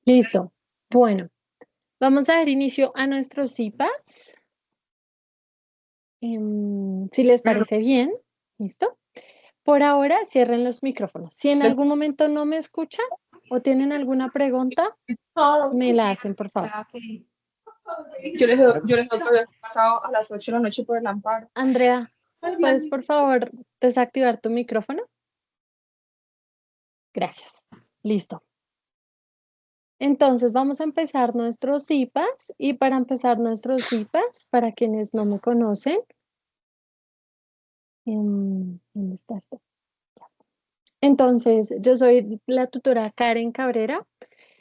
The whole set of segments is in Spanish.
Listo. Bueno, vamos a dar inicio a nuestros CIPAS. Si les parece bien, ¿listo? Por ahora, cierren los micrófonos. Si en algún momento no me escuchan o tienen alguna pregunta, me la hacen, por favor. Yo les doy otro día pasado a las 8 de la noche por el amparo. Andrea, ¿puedes, por favor, desactivar tu micrófono? Gracias. Listo. Entonces, vamos a empezar nuestros CIPAS. Y para empezar nuestros CIPAS, para quienes no me conocen, ¿dónde está esto? Entonces, yo soy la tutora Karen Cabrera.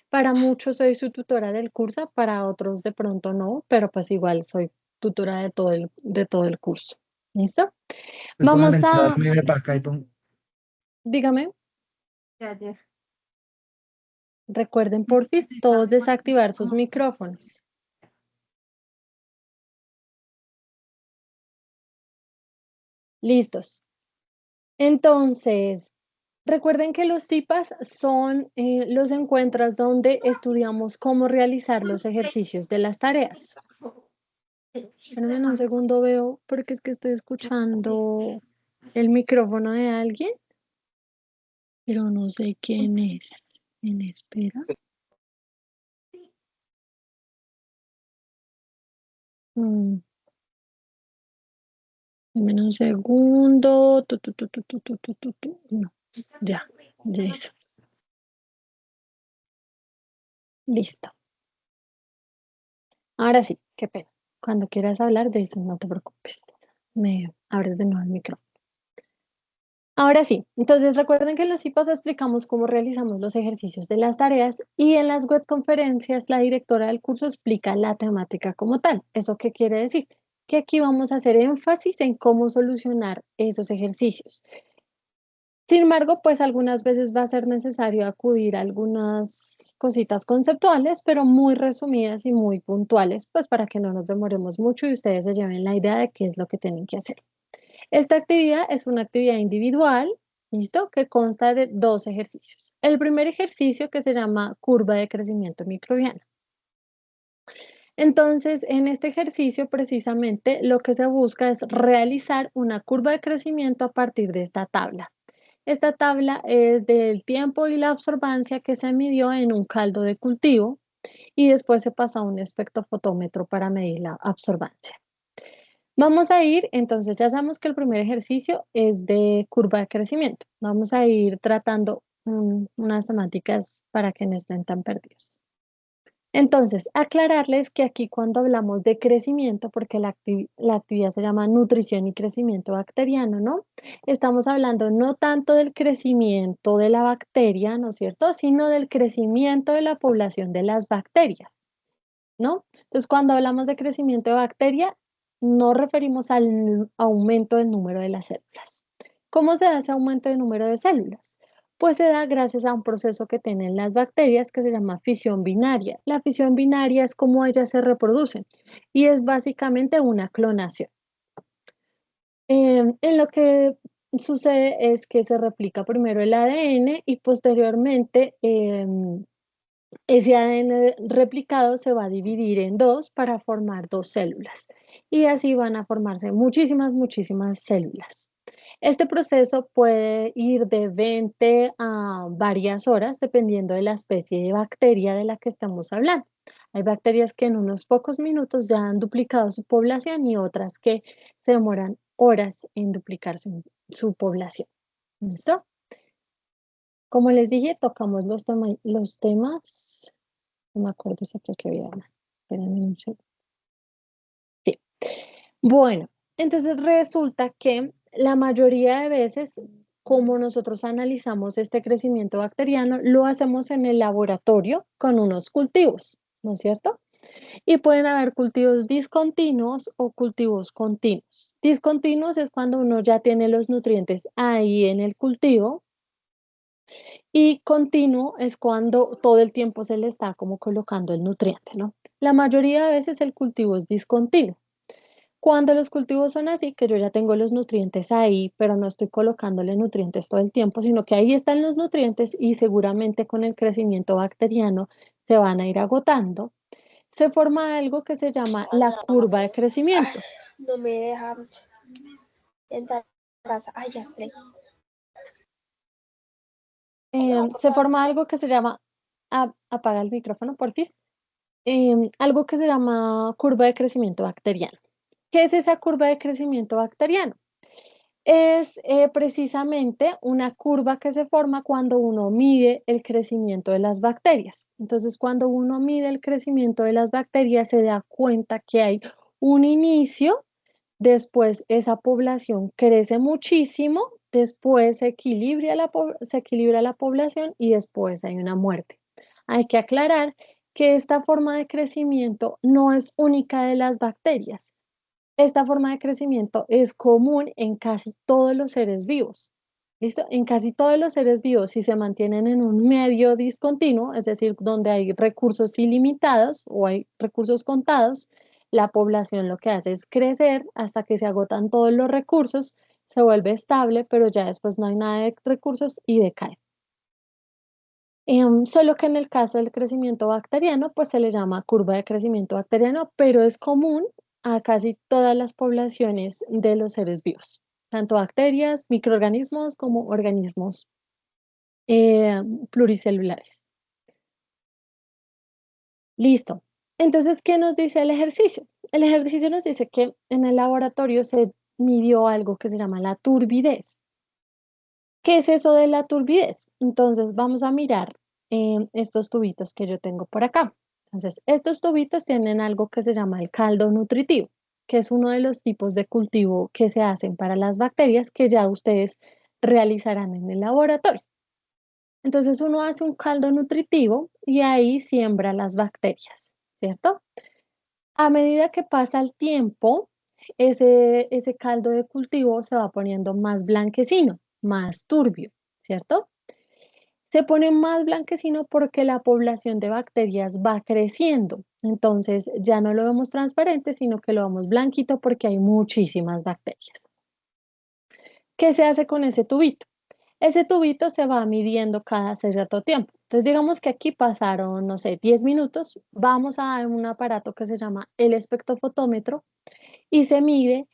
Para muchos soy su tutora del curso, para otros de pronto no, pero pues igual soy tutora de todo el curso. ¿Listo? Vamos a... Dígame. Recuerden, porfis, todos desactivar sus micrófonos. Listos. Entonces, recuerden que los CIPAS son los encuentros donde estudiamos cómo realizar los ejercicios de las tareas. Espérenme un segundo, veo, porque es que estoy escuchando el micrófono de alguien, pero no sé quién es. ¿Quién espera? Dame un segundo. No, ya hizo. Listo. Ahora sí, qué pena. Cuando quieras hablar, Jason, no te preocupes. Me abres de nuevo el micrófono. Ahora sí, entonces recuerden que en los CIPAS explicamos cómo realizamos los ejercicios de las tareas y en las webconferencias la directora del curso explica la temática como tal. ¿Eso qué quiere decir? Que aquí vamos a hacer énfasis en cómo solucionar esos ejercicios. Sin embargo, pues algunas veces va a ser necesario acudir a algunas cositas conceptuales, pero muy resumidas y muy puntuales, pues para que no nos demoremos mucho y ustedes se lleven la idea de qué es lo que tienen que hacer. Esta actividad es una actividad individual, ¿listo? Que consta de 2 ejercicios. El primer ejercicio que se llama curva de crecimiento microbiano. Entonces, en este ejercicio precisamente lo que se busca es realizar una curva de crecimiento a partir de esta tabla. Esta tabla es del tiempo y la absorbancia que se midió en un caldo de cultivo y después se pasó a un espectrofotómetro para medir la absorbancia. Vamos a ir, entonces ya sabemos que el primer ejercicio es de curva de crecimiento. Vamos a ir tratando unas temáticas para que no estén tan perdidos. Entonces, aclararles que aquí cuando hablamos de crecimiento, porque la actividad se llama nutrición y crecimiento bacteriano, ¿no? Estamos hablando no tanto del crecimiento de la bacteria, ¿no es cierto? Sino del crecimiento de la población de las bacterias, ¿no? Entonces, cuando hablamos de crecimiento de bacteria, no referimos al aumento del número de las células. ¿Cómo se da ese aumento del número de células? Pues se da gracias a un proceso que tienen las bacterias que se llama fisión binaria. La fisión binaria es cómo ellas se reproducen y es básicamente una clonación. En lo que sucede es que se replica primero el ADN y posteriormente ese ADN replicado se va a dividir en 2 para formar 2 células y así van a formarse muchísimas células. Este proceso puede ir de 20 a varias horas dependiendo de la especie de bacteria de la que estamos hablando. Hay bacterias que en unos pocos minutos ya han duplicado su población y otras que se demoran horas en duplicar su población. ¿Listo? Como les dije, tocamos los temas. No me acuerdo si aquí había más. Espérenme un segundo. Sí. Bueno, entonces resulta que la mayoría de veces, como nosotros analizamos este crecimiento bacteriano, lo hacemos en el laboratorio con unos cultivos, ¿no es cierto? Y pueden haber cultivos discontinuos o cultivos continuos. Discontinuos es cuando uno ya tiene los nutrientes ahí en el cultivo y continuo es cuando todo el tiempo se le está como colocando el nutriente, ¿no? La mayoría de veces el cultivo es discontinuo. Cuando los cultivos son así, que yo ya tengo los nutrientes ahí, pero no estoy colocándole nutrientes todo el tiempo, sino que ahí están los nutrientes y seguramente con el crecimiento bacteriano se van a ir agotando, se forma algo que se llama la curva de crecimiento. No me deja entrar a casa. Ay, ya entré. Se forma algo que se llama, apaga el micrófono, porfis, algo que se llama curva de crecimiento bacteriano. ¿Qué es esa curva de crecimiento bacteriano? Es precisamente una curva que se forma cuando uno mide el crecimiento de las bacterias. Entonces, cuando uno mide el crecimiento de las bacterias, se da cuenta que hay un inicio, después esa población crece muchísimo, después se equilibra la población y después hay una muerte. Hay que aclarar que esta forma de crecimiento no es única de las bacterias. Esta forma de crecimiento es común en casi todos los seres vivos. ¿Listo? En casi todos los seres vivos, si se mantienen en un medio discontinuo, es decir, donde hay recursos ilimitados o hay recursos contados, la población lo que hace es crecer hasta que se agotan todos los recursos, se vuelve estable, pero ya después no hay nada de recursos y decae. Solo que en el caso del crecimiento bacteriano, pues se le llama curva de crecimiento bacteriano, pero es común a casi todas las poblaciones de los seres vivos, tanto bacterias, microorganismos como organismos pluricelulares. Listo. Entonces, ¿qué nos dice el ejercicio? El ejercicio nos dice que en el laboratorio se midió algo que se llama la turbidez. ¿Qué es eso de la turbidez? Entonces, vamos a mirar estos tubitos que yo tengo por acá. Entonces, estos tubitos tienen algo que se llama el caldo nutritivo, que es uno de los tipos de cultivo que se hacen para las bacterias que ya ustedes realizarán en el laboratorio. Entonces, uno hace un caldo nutritivo y ahí siembra las bacterias, ¿cierto? A medida que pasa el tiempo, ese caldo de cultivo se va poniendo más blanquecino, más turbio, ¿cierto? Se pone más blanquecino porque la población de bacterias va creciendo. Entonces ya no lo vemos transparente, sino que lo vemos blanquito porque hay muchísimas bacterias. ¿Qué se hace con ese tubito? Ese tubito se va midiendo cada cierto tiempo. Entonces, digamos que aquí pasaron, no sé, 10 minutos. Vamos a un aparato que se llama el espectrofotómetro y se mide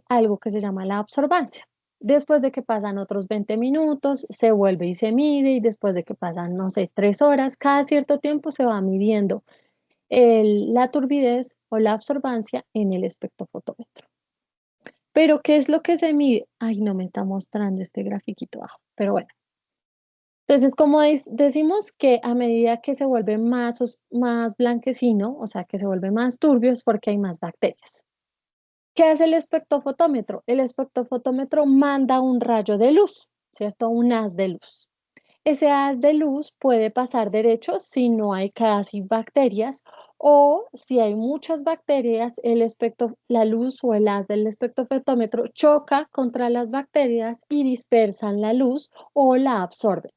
algo que se llama la absorbancia. Después de que pasan otros 20 minutos, se vuelve y se mide y después de que pasan, no sé, 3 horas, cada cierto tiempo se va midiendo la turbidez o la absorbancia en el espectrofotómetro. Pero, ¿qué es lo que se mide? Ay, no me está mostrando este grafiquito abajo, pero bueno. Entonces, como decimos que a medida que se vuelve más blanquecino, o sea, que se vuelve más turbio, es porque hay más bacterias. ¿Qué hace el espectrofotómetro? El espectrofotómetro manda un rayo de luz, ¿cierto? Un haz de luz. Ese haz de luz puede pasar derecho si no hay casi bacterias o si hay muchas bacterias, la luz o el haz del espectrofotómetro choca contra las bacterias y dispersan la luz o la absorben.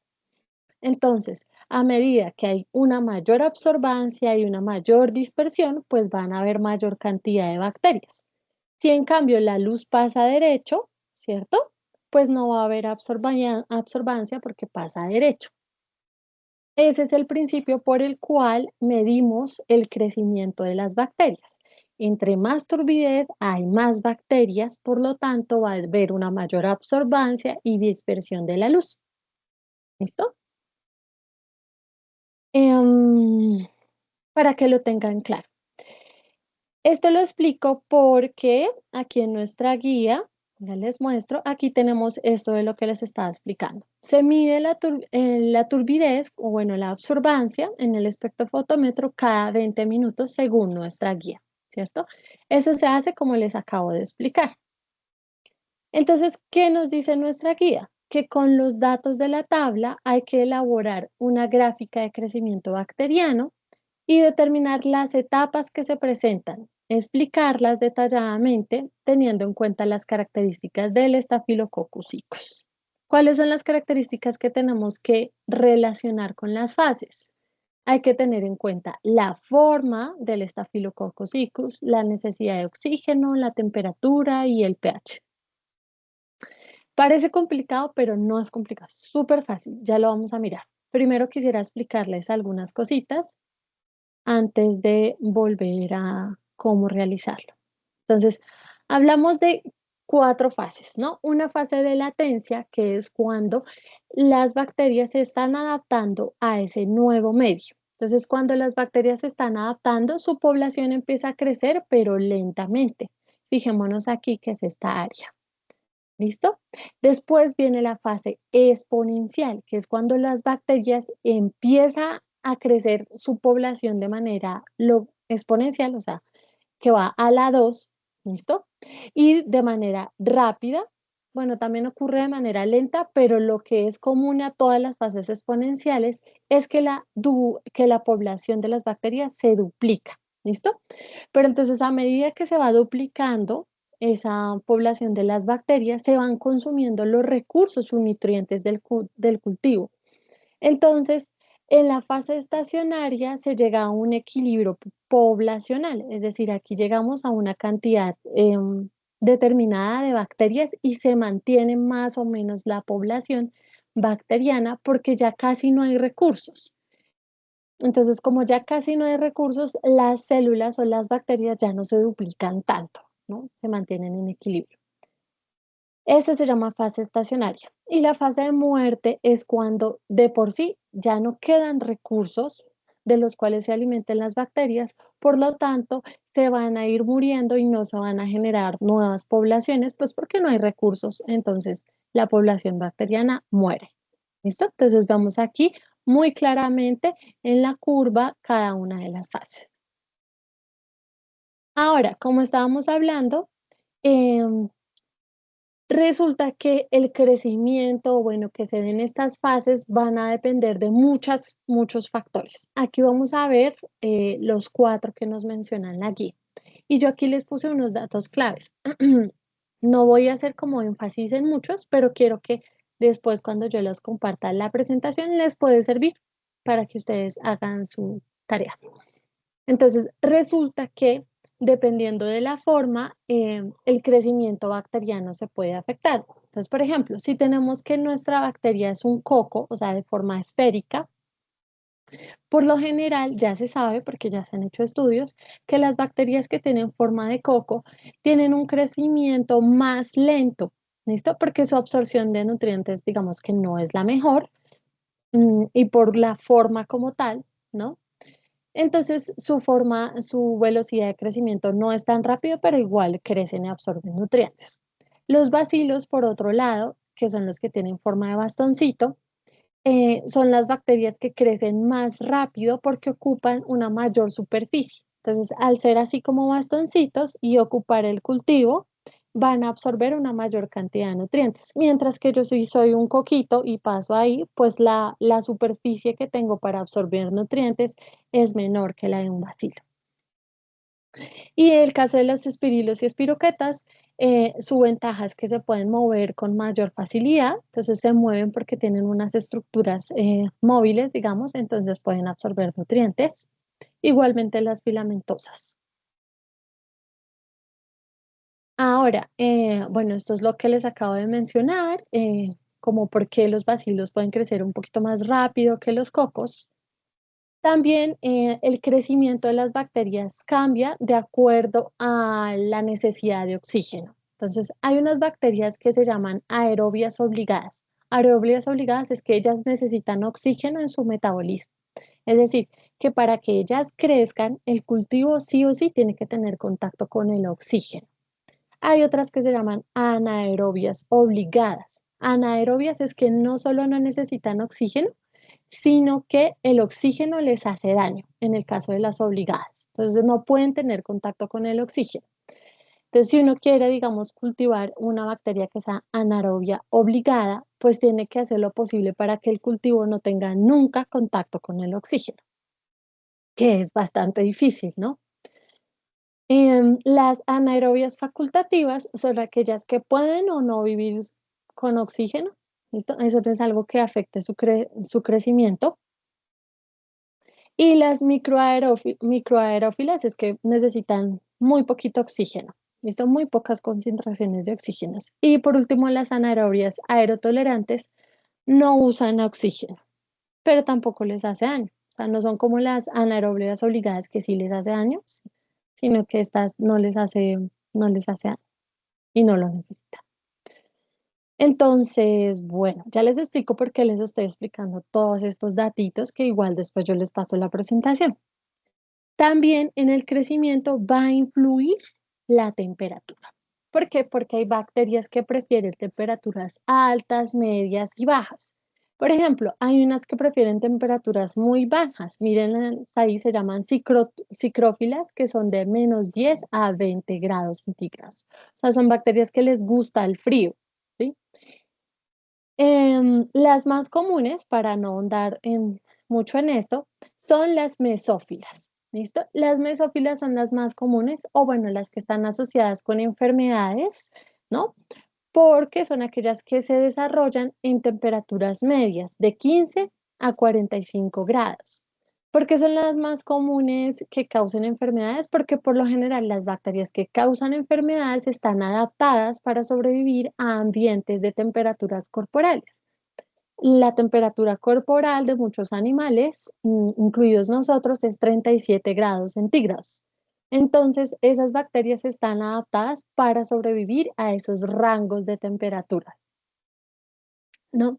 Entonces, a medida que hay una mayor absorbancia y una mayor dispersión, pues van a haber mayor cantidad de bacterias. Si en cambio la luz pasa derecho, ¿cierto? Pues no va a haber absorbancia porque pasa derecho. Ese es el principio por el cual medimos el crecimiento de las bacterias. Entre más turbidez hay más bacterias, por lo tanto va a haber una mayor absorbancia y dispersión de la luz. ¿Listo? Para que lo tengan claro. Esto lo explico porque aquí en nuestra guía, ya les muestro, aquí tenemos esto de lo que les estaba explicando. Se mide la turbidez o bueno, la absorbancia en el espectrofotómetro cada 20 minutos según nuestra guía, ¿cierto? Eso se hace como les acabo de explicar. Entonces, ¿qué nos dice nuestra guía? Que con los datos de la tabla hay que elaborar una gráfica de crecimiento bacteriano y determinar las etapas que se presentan, explicarlas detalladamente teniendo en cuenta las características del Staphylococcus aureus. ¿Cuáles son las características que tenemos que relacionar con las fases? hay que tener en cuenta la forma del Staphylococcus aureus, la necesidad de oxígeno, la temperatura y el pH. Parece complicado, pero no es complicado, es súper fácil, ya lo vamos a mirar. Primero quisiera explicarles algunas cositas antes de volver a cómo realizarlo. Entonces, hablamos de 4 fases, ¿no? Una fase de latencia, que es cuando las bacterias se están adaptando a ese nuevo medio. Entonces, cuando las bacterias se están adaptando, su población empieza a crecer, pero lentamente. Fijémonos aquí que es esta área. ¿Listo? Después viene la fase exponencial, que es cuando las bacterias empieza a crecer su población de manera exponencial, o sea, que va a la 2, ¿listo? Y de manera rápida, bueno, también ocurre de manera lenta, pero lo que es común a todas las fases exponenciales es que la población de las bacterias se duplica, ¿listo? Pero entonces a medida que se va duplicando esa población de las bacterias, se van consumiendo los recursos o nutrientes del cultivo. Entonces, en la fase estacionaria se llega a un equilibrio poblacional, es decir, aquí llegamos a una cantidad determinada de bacterias y se mantiene más o menos la población bacteriana porque ya casi no hay recursos. Entonces, como ya casi no hay recursos, las células o las bacterias ya no se duplican tanto, ¿no? Se mantienen en equilibrio. Esto se llama fase estacionaria. Y la fase de muerte es cuando de por sí ya no quedan recursos de los cuales se alimenten las bacterias, por lo tanto, se van a ir muriendo y no se van a generar nuevas poblaciones, pues porque no hay recursos, entonces la población bacteriana muere. ¿Listo? Entonces vamos aquí muy claramente en la curva cada una de las fases. Ahora, como estábamos hablando, em, resulta que el crecimiento, bueno, que se den estas fases van a depender de muchos factores. Aquí vamos a ver los 4 que nos mencionan aquí. Y yo aquí les puse unos datos claves. No voy a hacer como énfasis en muchos, pero quiero que después cuando yo los comparta en la presentación les puede servir para que ustedes hagan su tarea. Entonces, resulta que dependiendo de la forma, el crecimiento bacteriano se puede afectar. Entonces, por ejemplo, si tenemos que nuestra bacteria es un coco, o sea, de forma esférica, por lo general ya se sabe, porque ya se han hecho estudios, que las bacterias que tienen forma de coco tienen un crecimiento más lento, ¿listo? Porque su absorción de nutrientes, digamos que no es la mejor, y por la forma como tal, ¿no? Entonces, su velocidad de crecimiento no es tan rápido, pero igual crecen y absorben nutrientes. Los bacilos, por otro lado, que son los que tienen forma de bastoncito, son las bacterias que crecen más rápido porque ocupan una mayor superficie. Entonces, al ser así como bastoncitos y ocupar el cultivo, van a absorber una mayor cantidad de nutrientes. Mientras que yo sí soy un coquito y paso ahí, pues la superficie que tengo para absorber nutrientes es menor que la de un bacilo. Y en el caso de los espirilos y espiroquetas, su ventaja es que se pueden mover con mayor facilidad, entonces se mueven porque tienen unas estructuras móviles, digamos, entonces pueden absorber nutrientes. Igualmente las filamentosas. Ahora, bueno, esto es lo que les acabo de mencionar, como por qué los bacilos pueden crecer un poquito más rápido que los cocos. También el crecimiento de las bacterias cambia de acuerdo a la necesidad de oxígeno. Entonces, hay unas bacterias que se llaman aerobias obligadas. Aerobias obligadas es que ellas necesitan oxígeno en su metabolismo. Es decir, que para que ellas crezcan, el cultivo sí o sí tiene que tener contacto con el oxígeno. Hay otras que se llaman anaerobias obligadas. Anaerobias es que no solo no necesitan oxígeno, sino que el oxígeno les hace daño en el caso de las obligadas. Entonces no pueden tener contacto con el oxígeno. Entonces si uno quiere, digamos, cultivar una bacteria que sea anaerobia obligada, pues tiene que hacer lo posible para que el cultivo no tenga nunca contacto con el oxígeno, que es bastante difícil, ¿no? Las anaerobias facultativas son aquellas que pueden o no vivir con oxígeno. ¿Listo? Eso no es algo que afecte su crecimiento. Y las microaerófilas es que necesitan muy poquito oxígeno, ¿listo? Muy pocas concentraciones de oxígenos. Y por último, las anaerobias aerotolerantes no usan oxígeno, pero tampoco les hace daño. O sea, no son como las anaerobias obligadas que sí les hace daño, sino que estas no les hace daño y no lo necesitan. Entonces, bueno, ya les explico por qué les estoy explicando todos estos datitos que igual después yo les paso la presentación. También en el crecimiento va a influir la temperatura. ¿Por qué? Porque hay bacterias que prefieren temperaturas altas, medias y bajas. Por ejemplo, hay unas que prefieren temperaturas muy bajas. Miren, ahí se llaman cicrófilas, que son de -10 a 20 grados centígrados. O sea, son bacterias que les gusta el frío, ¿sí? Las más comunes, para no ahondar mucho en esto, son las mesófilas. ¿Listo? Las mesófilas son las más comunes, o bueno, las que están asociadas con enfermedades, ¿no? Porque son aquellas que se desarrollan en temperaturas medias, de 15 a 45 grados. ¿Por qué son las más comunes que causan enfermedades? Porque por lo general las bacterias que causan enfermedades están adaptadas para sobrevivir a ambientes de temperaturas corporales. La temperatura corporal de muchos animales, incluidos nosotros, es 37 grados centígrados. Entonces, esas bacterias están adaptadas para sobrevivir a esos rangos de temperaturas, ¿no?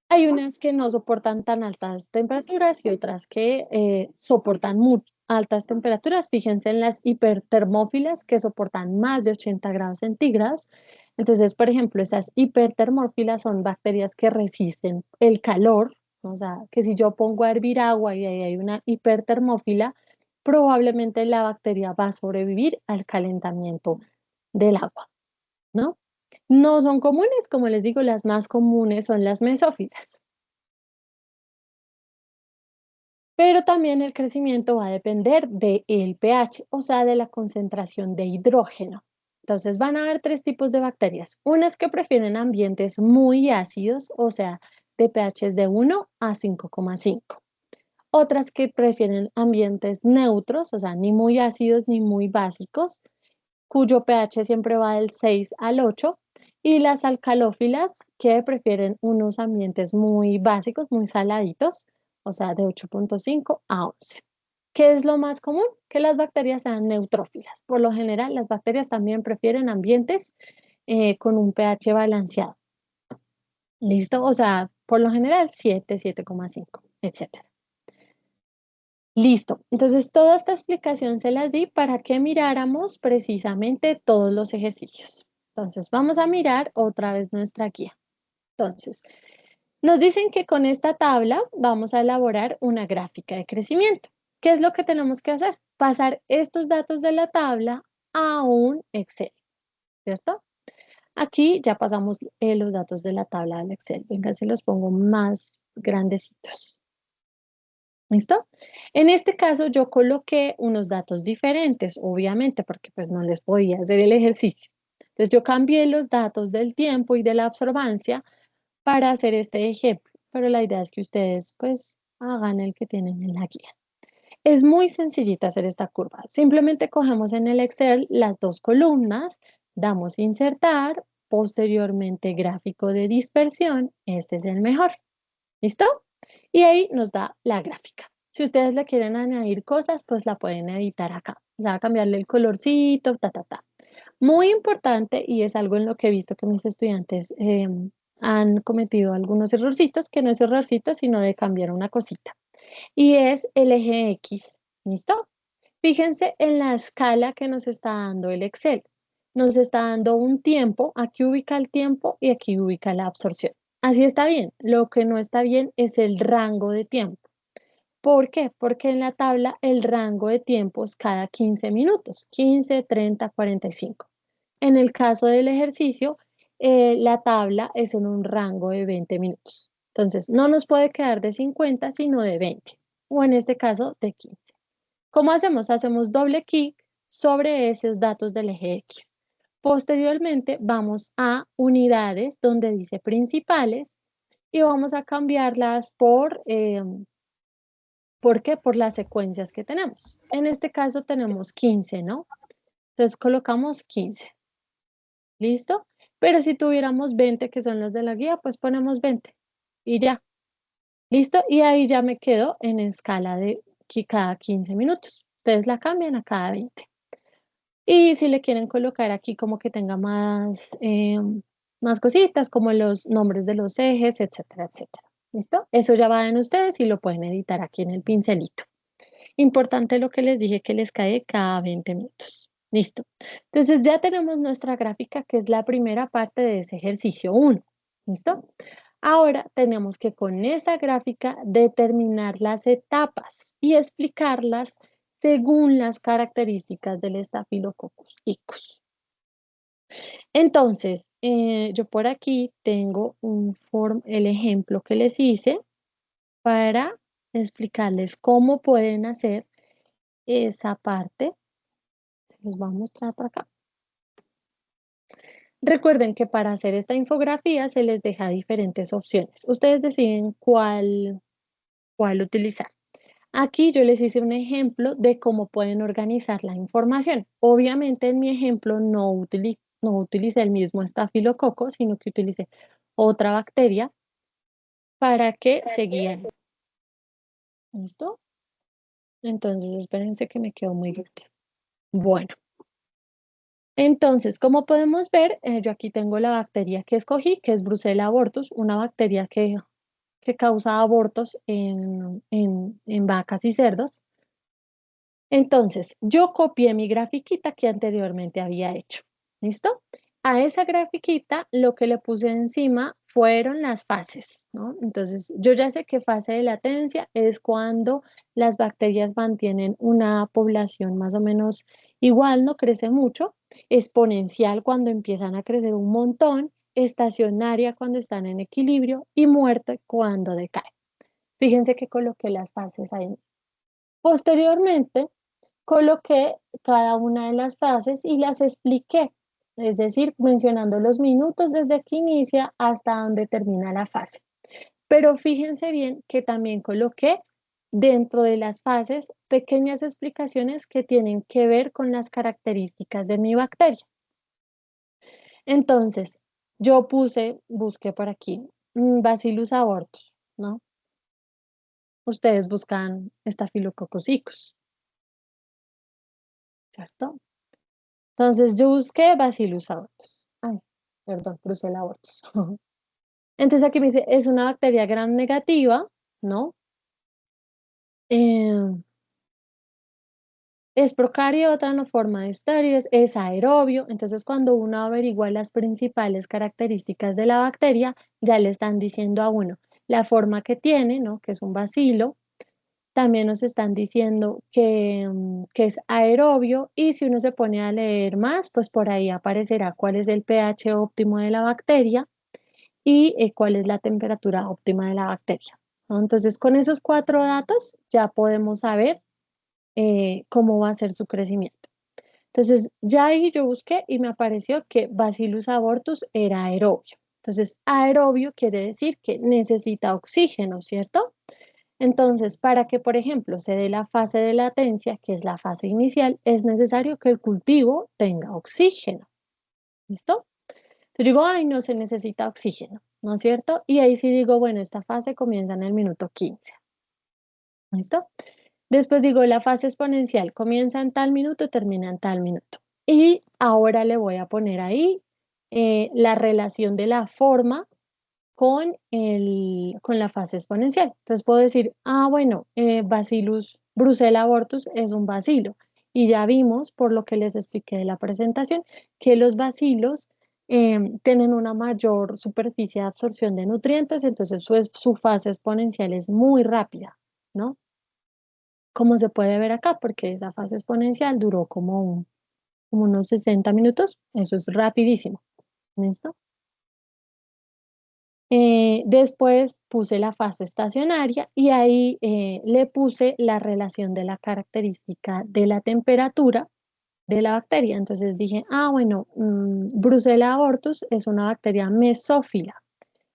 Hay unas que no soportan tan altas temperaturas y otras que soportan muy altas temperaturas. Fíjense en las hipertermófilas que soportan más de 80 grados centígrados. Entonces, por ejemplo, esas hipertermófilas son bacterias que resisten el calor. O sea, que si yo pongo a hervir agua y ahí hay una hipertermófila, probablemente la bacteria va a sobrevivir al calentamiento del agua, ¿no? No son comunes, como les digo, las más comunes son las mesófilas. Pero también el crecimiento va a depender del pH, o sea, de la concentración de hidrógeno. Entonces van a haber tres tipos de bacterias. Unas que prefieren ambientes muy ácidos, o sea, de pH de 1 a 5,5. Otras que prefieren ambientes neutros, o sea, ni muy ácidos ni muy básicos, cuyo pH siempre va del 6 al 8. Y las alcalófilas, que prefieren unos ambientes muy básicos, muy saladitos, o sea, de 8,5 a 11. ¿Qué es lo más común? Que las bacterias sean neutrófilas. Por lo general, las bacterias también prefieren ambientes con un pH balanceado. ¿Listo? O sea, por lo general 7, 7,5, etcétera. Listo. Entonces, toda esta explicación se las di para que miráramos precisamente todos los ejercicios. Entonces, vamos a mirar otra vez nuestra guía. Entonces, nos dicen que con esta tabla vamos a elaborar una gráfica de crecimiento. ¿Qué es lo que tenemos que hacer? Pasar estos datos de la tabla a un Excel, ¿cierto? Aquí ya pasamos los datos de la tabla al Excel. Venga, se los pongo más grandecitos. ¿Listo? En este caso yo coloqué unos datos diferentes, obviamente, porque pues no les podía hacer el ejercicio. Entonces yo cambié los datos del tiempo y de la absorbancia para hacer este ejemplo, pero la idea es que ustedes pues hagan el que tienen en la guía. Es muy sencillito hacer esta curva. Simplemente cogemos en el Excel las dos columnas, damos insertar, posteriormente gráfico de dispersión, este es el mejor. ¿Listo? Y ahí nos da la gráfica. Si ustedes le quieren añadir cosas, pues la pueden editar acá. O sea, cambiarle el colorcito, ta, ta, ta. Muy importante, y es algo en lo que he visto que mis estudiantes han cometido algunos errorcitos, que no es errorcito, sino de cambiar una cosita. Y es el eje X. ¿Listo? Fíjense en la escala que nos está dando el Excel. Nos está dando un tiempo, aquí ubica el tiempo y aquí ubica la absorción. Así está bien. Lo que no está bien es el rango de tiempo. ¿Por qué? Porque en la tabla el rango de tiempo es cada 15 minutos, 15, 30, 45. En el caso del ejercicio, la tabla es en un rango de 20 minutos. Entonces, no nos puede quedar de 50, sino de 20, o en este caso de 15. ¿Cómo hacemos? Hacemos doble clic sobre esos datos del eje X. Posteriormente, vamos a unidades donde dice principales y vamos a cambiarlas ¿Por qué? Por las secuencias que tenemos. En este caso tenemos 15, ¿no? Entonces colocamos 15. ¿Listo? Pero si tuviéramos 20, que son los de la guía, pues ponemos 20 y ya. ¿Listo? Y ahí ya me quedo en escala de cada 15 minutos. Ustedes la cambian a cada 20. Y si le quieren colocar aquí como que tenga más cositas, como los nombres de los ejes, etcétera, etcétera. ¿Listo? Eso ya va en ustedes y lo pueden editar aquí en el pincelito. Importante lo que les dije, que les cae cada 20 minutos. Listo. Entonces ya tenemos nuestra gráfica, que es la primera parte de ese ejercicio 1. ¿Listo? Ahora tenemos que con esa gráfica determinar las etapas y explicarlas según las características del Staphylococcus aureus. Entonces, yo por aquí tengo el ejemplo que les hice para explicarles cómo pueden hacer esa parte. Se los voy a mostrar por acá. Recuerden que para hacer esta infografía se les deja diferentes opciones. Ustedes deciden cuál utilizar. Aquí yo les hice un ejemplo de cómo pueden organizar la información. Obviamente en mi ejemplo no utilicé el mismo estafilococo, sino que utilicé otra bacteria para que se guíen. ¿Listo? Entonces espérense que me quedó muy grande. Bueno. Entonces, como podemos ver, yo aquí tengo la bacteria que escogí, que es Brucella abortus, una bacteria que causa abortos en vacas y cerdos. Entonces, yo copié mi grafiquita que anteriormente había hecho. ¿Listo? A esa grafiquita lo que le puse encima fueron las fases, ¿no? Entonces, yo ya sé que fase de latencia es cuando las bacterias mantienen una población más o menos igual, no crece mucho, exponencial cuando empiezan a crecer un montón, estacionaria cuando están en equilibrio y muerte cuando decae. Fíjense que coloqué las fases ahí. Posteriormente, coloqué cada una de las fases y las expliqué, es decir, mencionando los minutos desde que inicia hasta donde termina la fase. Pero fíjense bien que también coloqué dentro de las fases pequeñas explicaciones que tienen que ver con las características de mi bacteria. Entonces, yo busqué por aquí, Bacillus abortus, ¿no? Ustedes buscan Staphylococcus aureus, ¿cierto? Entonces yo busqué Bacillus abortus. Ay, perdón, Brucella abortus. Entonces aquí me dice, es una bacteria gram negativa, ¿no? Es procariota, no forma estériles, es aerobio. Entonces cuando uno averigua las principales características de la bacteria, ya le están diciendo a uno la forma que tiene, ¿no? Que es un bacilo. También nos están diciendo que es aerobio y si uno se pone a leer más, pues por ahí aparecerá cuál es el pH óptimo de la bacteria y cuál es la temperatura óptima de la bacteria, ¿no? Entonces, con esos 4 datos ya podemos saber cómo va a ser su crecimiento. Entonces, ya ahí yo busqué y me apareció que Bacillus abortus era aerobio. Entonces, aerobio quiere decir que necesita oxígeno, ¿cierto? Entonces, para que, por ejemplo, se dé la fase de latencia, que es la fase inicial, es necesario que el cultivo tenga oxígeno. ¿Listo? Entonces digo, ay, no se necesita oxígeno, ¿no es cierto? Y ahí sí digo, bueno, esta fase comienza en el minuto 15. ¿Listo? Después digo, la fase exponencial comienza en tal minuto, termina en tal minuto. Y ahora le voy a poner ahí la relación de la forma con la fase exponencial. Entonces puedo decir, bueno, Bacillus Brucella abortus es un bacilo. Y ya vimos, por lo que les expliqué de la presentación, que los bacilos tienen una mayor superficie de absorción de nutrientes, entonces su fase exponencial es muy rápida, ¿no? Como se puede ver acá, porque esa fase exponencial duró como unos 60 minutos, eso es rapidísimo, ¿listo? Después puse la fase estacionaria y ahí le puse la relación de la característica de la temperatura de la bacteria. Entonces dije, bueno, Brucella abortus es una bacteria mesófila.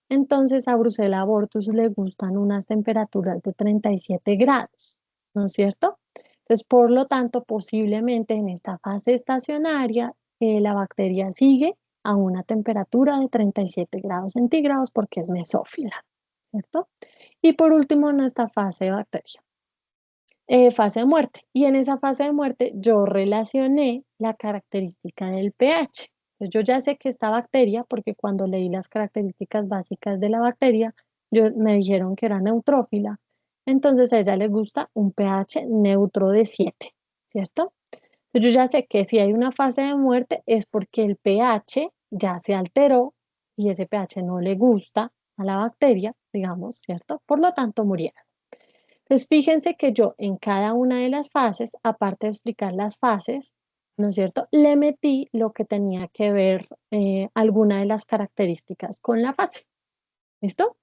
Entonces a Brucella abortus le gustan unas temperaturas de 37 grados. ¿no es cierto? Entonces, por lo tanto, posiblemente en esta fase estacionaria, la bacteria sigue a una temperatura de 37 grados centígrados porque es mesófila, ¿cierto? Y por último, nuestra fase de bacteria, fase de muerte. Y en esa fase de muerte yo relacioné la característica del pH. Entonces, yo ya sé que esta bacteria, porque cuando leí las características básicas de la bacteria, me dijeron que era neutrófila. Entonces a ella le gusta un pH neutro de 7, ¿cierto? Entonces, yo ya sé que si hay una fase de muerte es porque el pH ya se alteró y ese pH no le gusta a la bacteria, digamos, ¿cierto? Por lo tanto, murieron. Entonces, fíjense que yo en cada una de las fases, aparte de explicar las fases, ¿no es cierto? Le metí lo que tenía que ver alguna de las características con la fase. ¿Listo?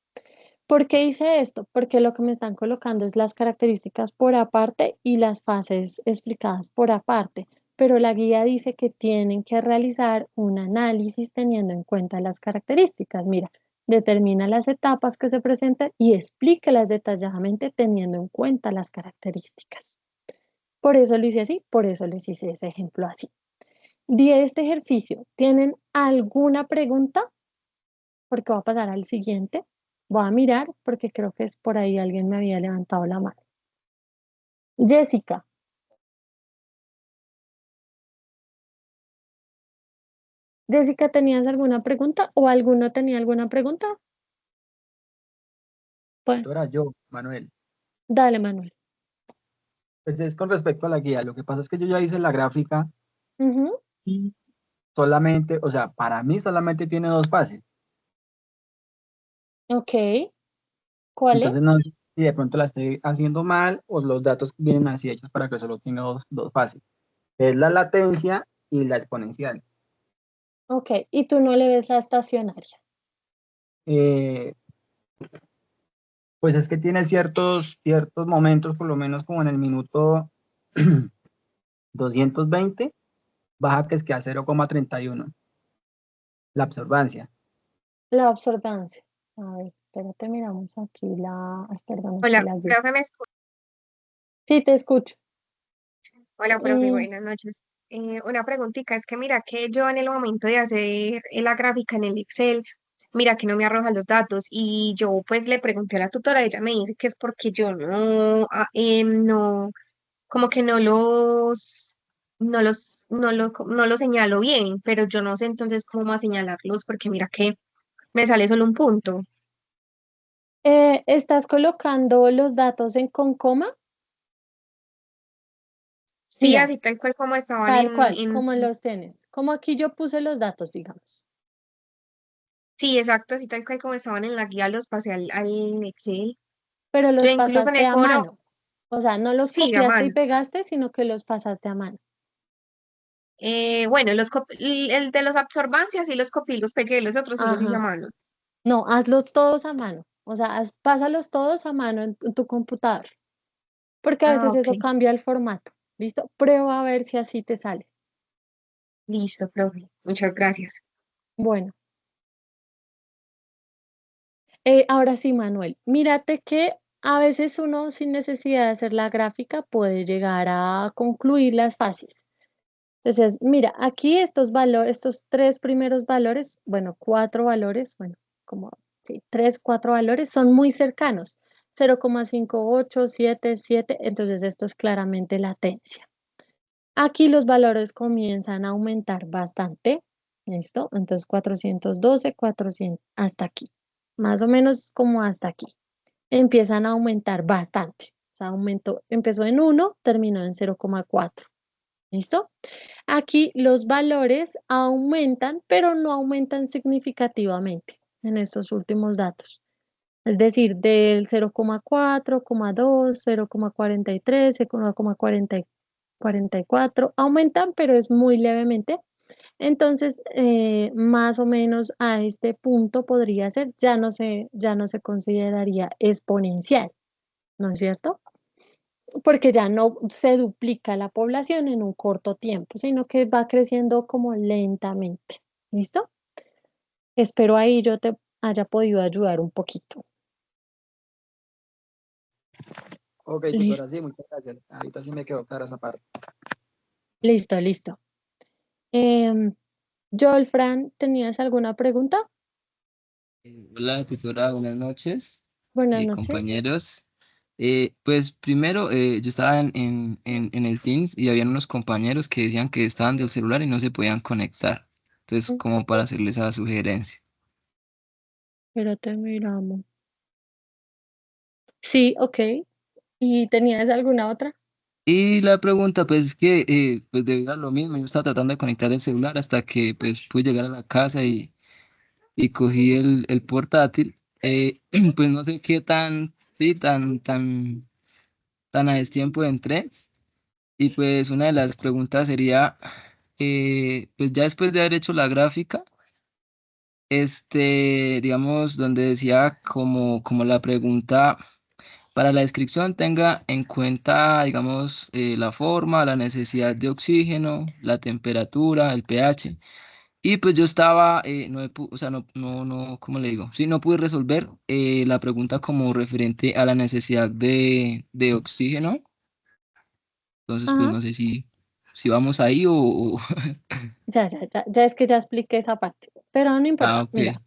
¿Por qué hice esto? Porque lo que me están colocando es las características por aparte y las fases explicadas por aparte, pero la guía dice que tienen que realizar un análisis teniendo en cuenta las características. Mira, determina las etapas que se presentan y explíquelas detalladamente teniendo en cuenta las características. Por eso lo hice así, por eso les hice ese ejemplo así. De este ejercicio, ¿tienen alguna pregunta? Porque voy a pasar al siguiente. Voy a mirar porque creo que es por ahí alguien me había levantado la mano. Jessica, Jessica, ¿tenías alguna pregunta o alguno tenía alguna pregunta? Pues, Doctora, yo, Manuel, dale, Manuel. pues es con respecto a la guía. Lo que pasa es que yo ya hice la gráfica Ujú, y solamente, o sea, para mí solamente tiene dos fases. ok, ¿cuál es? Entonces no sé si de pronto la estoy haciendo mal o los datos vienen así hechos para que solo tenga dos fases. Es la latencia y la exponencial. Ok, y tú no le ves la estacionaria. Eh, pues es que tiene ciertos momentos, por lo menos como en el minuto 220, baja que es que a 0,31 la absorbancia. La absorbancia. A ver, espérate, miramos aquí ay, perdón, aquí Hola, la guía. profe, ¿me escucha? Sí, te escucho. Hola, profe, Eh, buenas noches. Una preguntita, es que mira que yo en el momento de hacer la gráfica en el Excel, mira que no me arroja los datos y yo pues le pregunté a la tutora, ella me dice que es porque yo no, como que no los señalo bien, pero yo no sé entonces cómo más señalarlos porque mira que me sale solo un punto. ¿Estás colocando los datos con coma? Sí, Mira, así tal cual como estaban tal cual, como los tienes. Como aquí yo puse los datos, digamos. sí, exacto, así tal cual como estaban en la guía, los pasé al Excel. Pero Yo los incluso en pasaste el a foro, mano. O sea, no los sí, a copiaste y mano. pegaste, sino que los pasaste a mano. Bueno, el de los absorbancias sí los copié y los pegué, los otros sí los hice a Ajá. mano. No, hazlos todos a mano. O sea, pásalos todos a mano en tu computador. Porque a Ah, veces ok. eso cambia el formato. ¿Listo? Prueba a ver si así te sale. Listo, profe. Muchas gracias. Bueno, ahora sí, Manuel. Mírate que a veces uno sin necesidad de hacer la gráfica puede llegar a concluir las fases. Entonces, mira, aquí estos valores, estos tres primeros valores, bueno, cuatro valores, bueno, como sí, tres, cuatro valores son muy cercanos. 0,58, 7, 7, entonces esto es claramente latencia. Aquí los valores comienzan a aumentar bastante, ¿listo? Entonces 412, 400, hasta aquí, más o menos como hasta aquí. Empiezan a aumentar bastante. O sea, empezó en 1, terminó en 0,4. ¿Listo? Aquí los valores aumentan, pero no aumentan significativamente en estos últimos datos. Es decir, del 0,4, 2, 0,43, 0,44, aumentan, pero es muy levemente. Entonces, más o menos a este punto podría ser, ya no se consideraría exponencial, ¿no es cierto? Porque ya no se duplica la población en un corto tiempo, sino que va creciendo como lentamente. ¿Listo? Espero ahí yo te haya podido ayudar un poquito. Ok, Listo, tutora, sí, muchas gracias. Ahorita sí me quedó clara esa parte. listo, listo. Em, Jolfran, ¿tenías alguna pregunta? Hola, tutora, buenas noches, Buenas noches. compañeros. Pues primero, yo estaba en el Teams y habían unos compañeros que decían que estaban del celular y no se podían conectar. Entonces, como para hacerles esa sugerencia. Espérate, miramos. Sí, ok. ¿Y tenías alguna otra? Y la pregunta, pues, es que, pues, debido a lo mismo, yo estaba tratando de conectar el celular hasta que, pues, pude llegar a la casa y cogí el portátil. Pues, no sé qué tan, sí, tan a destiempo entré. Y pues una de las preguntas sería, pues ya después de haber hecho la gráfica, digamos, donde decía como la pregunta para la descripción tenga en cuenta, digamos, la forma, la necesidad de oxígeno, la temperatura, el pH. Y pues yo estaba, o sea, ¿cómo le digo? Sí, no pude resolver la pregunta como referente a la necesidad de oxígeno. Entonces, pues Ajá. no sé si vamos ahí o... Ya es que ya expliqué esa parte, pero no Ah, importa. ok. Mira,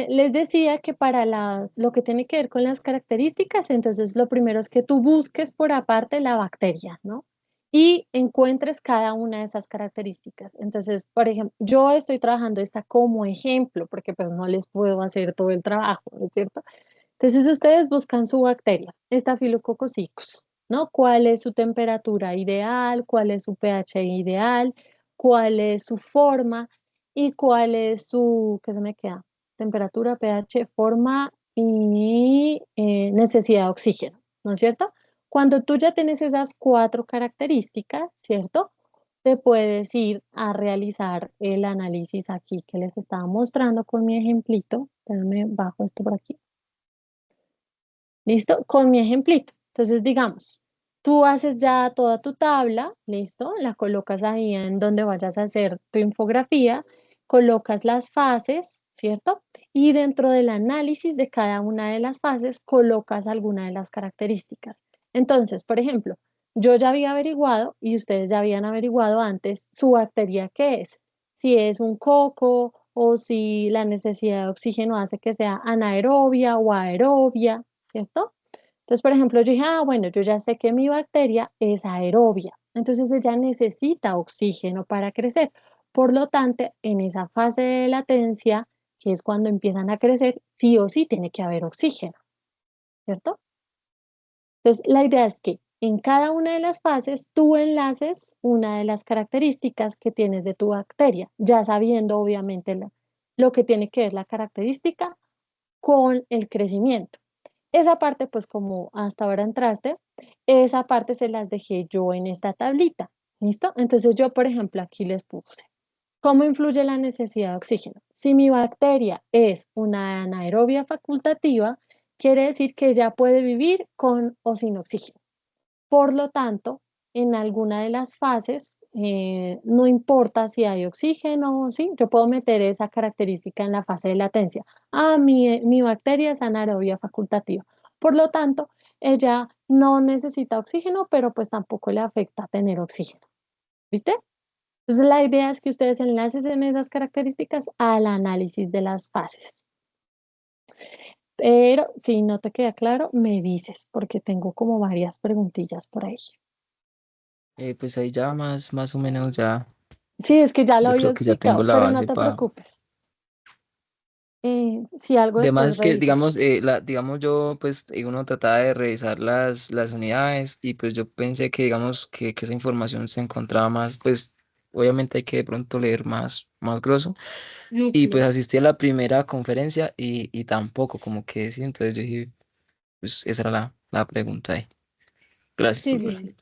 les decía que para lo que tiene que ver con las características, entonces lo primero es que tú busques por aparte la bacteria, ¿no? Y encuentres cada una de esas características. Entonces, por ejemplo, yo estoy trabajando esta como ejemplo, porque pues no les puedo hacer todo el trabajo, ¿no es cierto? Entonces ustedes buscan su bacteria, Staphylococcus aureus, ¿no? ¿Cuál es su temperatura ideal? ¿Cuál es su pH ideal? ¿Cuál es su forma? ¿Y cuál es su, qué se me queda? Temperatura, pH, forma y necesidad de oxígeno, ¿no es cierto? Cuando tú ya tienes esas 4 características, ¿cierto? Te puedes ir a realizar el análisis aquí que les estaba mostrando con mi ejemplito. Déjame bajo esto por aquí. ¿Listo? Con mi ejemplito. Entonces, digamos, tú haces ya toda tu tabla, ¿listo? La colocas ahí en donde vayas a hacer tu infografía, colocas las fases, ¿cierto? Y dentro del análisis de cada una de las fases, colocas alguna de las características. Entonces, por ejemplo, yo ya había averiguado y ustedes ya habían averiguado antes su bacteria qué es. Si es un coco o si la necesidad de oxígeno hace que sea anaerobia o aerobia, ¿cierto? Entonces, por ejemplo, yo dije, bueno, yo ya sé que mi bacteria es aerobia, entonces ella necesita oxígeno para crecer. Por lo tanto, en esa fase de latencia, que es cuando empiezan a crecer, sí o sí tiene que haber oxígeno, ¿cierto? Entonces, la idea es que en cada una de las fases tú enlaces una de las características que tienes de tu bacteria, ya sabiendo obviamente lo que tiene que ver la característica con el crecimiento. Esa parte, pues como hasta ahora entraste, esa parte se las dejé yo en esta tablita. ¿Listo? Entonces yo, por ejemplo, aquí les puse, ¿cómo influye la necesidad de oxígeno? Si mi bacteria es una anaerobia facultativa, quiere decir que ella puede vivir con o sin oxígeno. Por lo tanto, en alguna de las fases, no importa si hay oxígeno, ¿sí? Yo puedo meter esa característica en la fase de latencia. Mi bacteria es anaerobia facultativa. Por lo tanto, ella no necesita oxígeno, pero pues tampoco le afecta tener oxígeno. ¿Viste? Entonces, la idea es que ustedes enlacen esas características al análisis de las fases. Pero si no te queda claro, me dices, porque tengo como varias preguntillas por ahí. Pues ahí ya más o menos ya, Sí, es que ya lo yo había creo que ya tengo explicado, la pero no base te para... preocupes. Si algo después Además que, revisas. digamos, digamos yo, pues uno trataba de revisar las unidades y pues yo pensé que, digamos, que esa información se encontraba más, pues obviamente hay que de pronto leer más grosso. Y pues Núcleo. asistí a la primera conferencia y tampoco, como que sí, entonces yo dije, pues esa era la pregunta ahí. Gracias, Sí, sí, tutora. sí.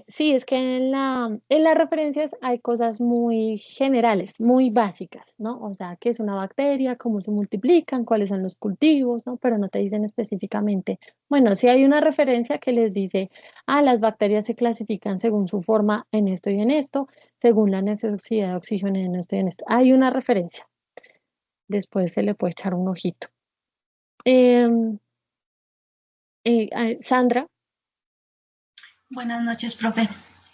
Sí, es que en las referencias hay cosas muy generales, muy básicas, ¿no? O sea, qué es una bacteria, cómo se multiplican, cuáles son los cultivos, ¿no? Pero no te dicen específicamente. Bueno, sí hay una referencia que les dice, las bacterias se clasifican según su forma en esto y en esto, según la necesidad de oxígeno en esto y en esto. Hay una referencia. Después se le puede echar un ojito. Em, Sandra, Buenas noches, profe.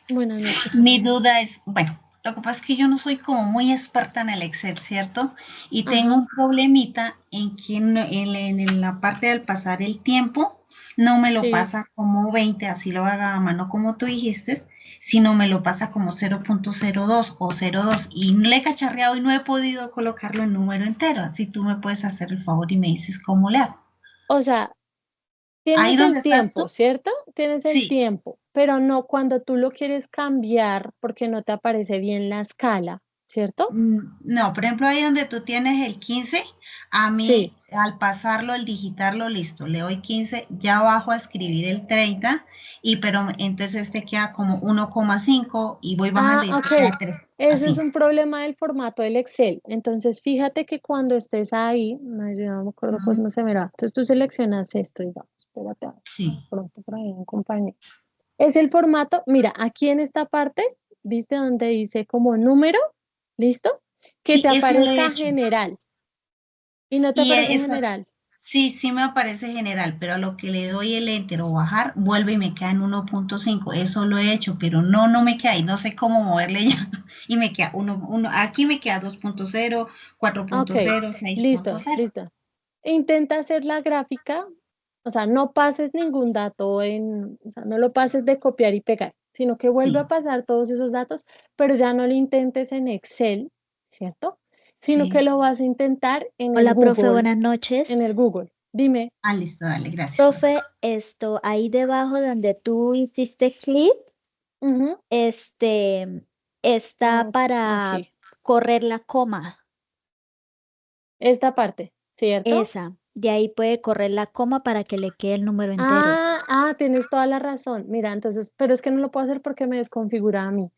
buenas noches. Mi duda es, bueno, lo que pasa es que yo no soy como muy experta en el Excel, ¿cierto? Y tengo Ajá. un problemita en que en la parte del pasar el tiempo no me lo Sí. pasa como 20, así lo haga a mano como tú dijiste, sino me lo pasa como 0.02 o 0.2 y le he cacharreado y no he podido colocarlo en número entero. Así tú me puedes hacer el favor y me dices cómo le hago. O sea, Ahí tienes donde el estás tú, tiempo, ¿cierto? Tienes el sí. tiempo, pero no cuando tú lo quieres cambiar porque no te aparece bien la escala, ¿cierto? No, por ejemplo, ahí donde tú tienes el 15, a mí Sí. al pasarlo, al digitarlo, listo, le doy 15, ya bajo a escribir el 30, pero entonces este queda como 1,5 y voy bajando y este queda Ok. 3, Ese así. es un problema del formato del Excel. Entonces, fíjate que cuando estés ahí, ay, yo no me acuerdo cómo se verá. Entonces, tú seleccionas esto y vamos, espérate, Sí, pronto por ahí un compañero. Es el formato, mira, aquí en esta parte, ¿viste donde dice como número? ¿Listo? Que sí, te eso lo he aparezca hecho. general. Y no te Y aparece esa, general. sí, sí me aparece general, pero a lo que le doy el enter o bajar, vuelve y me queda en 1,5. Eso lo he hecho, pero no me queda y no sé cómo moverle ya. Y me queda aquí me queda 2,0, Ok, 4,0, listo, 6,0. listo. Intenta hacer la gráfica, o sea, no pases ningún dato o sea, no lo pases de copiar y pegar, sino que vuelve Sí, a pasar todos esos datos, pero ya no lo intentes en Excel, ¿cierto? Sino que sí. lo vas a intentar Hola, profe, buenas noches. en el Google. Dime, Ah, listo, dale, gracias, profe. Profe, esto ahí debajo donde tú hiciste clic, ujú, está para aquí, correr la coma. esta parte, ¿cierto? Esa, de ahí puede correr la coma para que le quede el número entero. Tienes toda la razón. Mira, entonces, pero es que no lo puedo hacer porque me desconfigura a mí.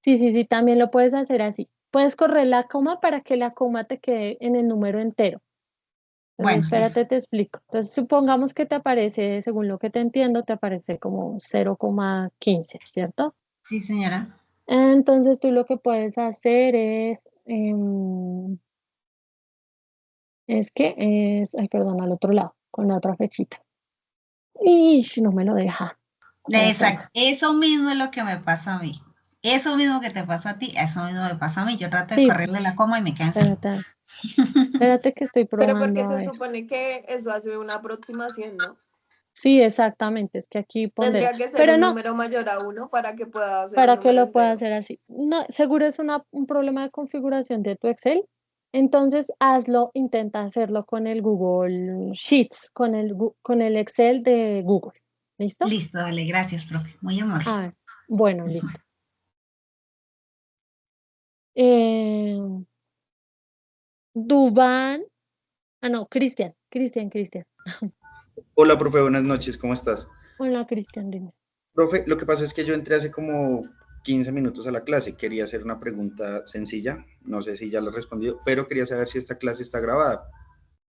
Sí, sí, sí, también lo puedes hacer así. Puedes correr la coma para que la coma te quede en el número entero. Entonces, Bueno, listo. espérate, te explico. Entonces, supongamos que te aparece, según lo que te entiendo, te aparece como 0,15, ¿cierto? Sí, señora. Entonces, tú lo que puedes hacer ay, perdón, al otro lado, con la otra fechita. Y no me lo deja. Espérate, Exacto. Eso mismo es lo que me pasa a mí. Eso mismo que te pasa a ti, eso mismo me pasa a mí. Yo trato de sí, correrle la coma y me queda en cero. espérate, espérate que estoy Pero probando, porque a se ver. supone que eso hace una aproximación, ¿no? Sí, exactamente, es que aquí pondera. Tendría que ser Pero un no, número mayor a 1 para que pueda hacer un para que número lo pueda entero. hacer así. No, seguro es un problema de configuración de tu Excel. Entonces, hazlo, intenta hacerlo con el Google Sheets, con el Excel de Google. ¿Listo? Listo, dale, gracias, profe. Muy amable. A ver, bueno, listo. Eh, Dubán, no, Cristian. Hola, profe, buenas noches, ¿cómo estás? Hola, Cristian, dime. Profe, lo que pasa es que yo entré hace como 15 minutos a la clase, quería hacer una pregunta sencilla, no sé si ya la he respondido, pero quería saber si esta clase está grabada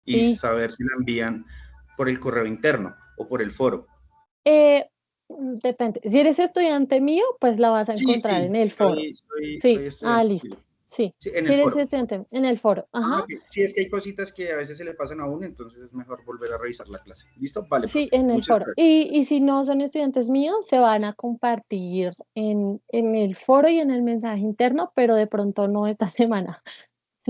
y Sí, saber si la envían por el correo interno o por el foro. depende. Si eres estudiante mío, pues la vas a Sí, encontrar en sí, el foro. soy Sí, estudiante. listo. Sí, Sí, en si el eres foro. estudiante en el foro. Ajá. Ok. Sí, es que hay cositas que a veces se le pasan a uno, entonces es mejor volver a revisar la clase. ¿Listo? Vale, Sí, profe. en el Muchas foro. gracias. Y si no son estudiantes míos, se van a compartir en el foro y en el mensaje interno, pero de pronto no esta semana.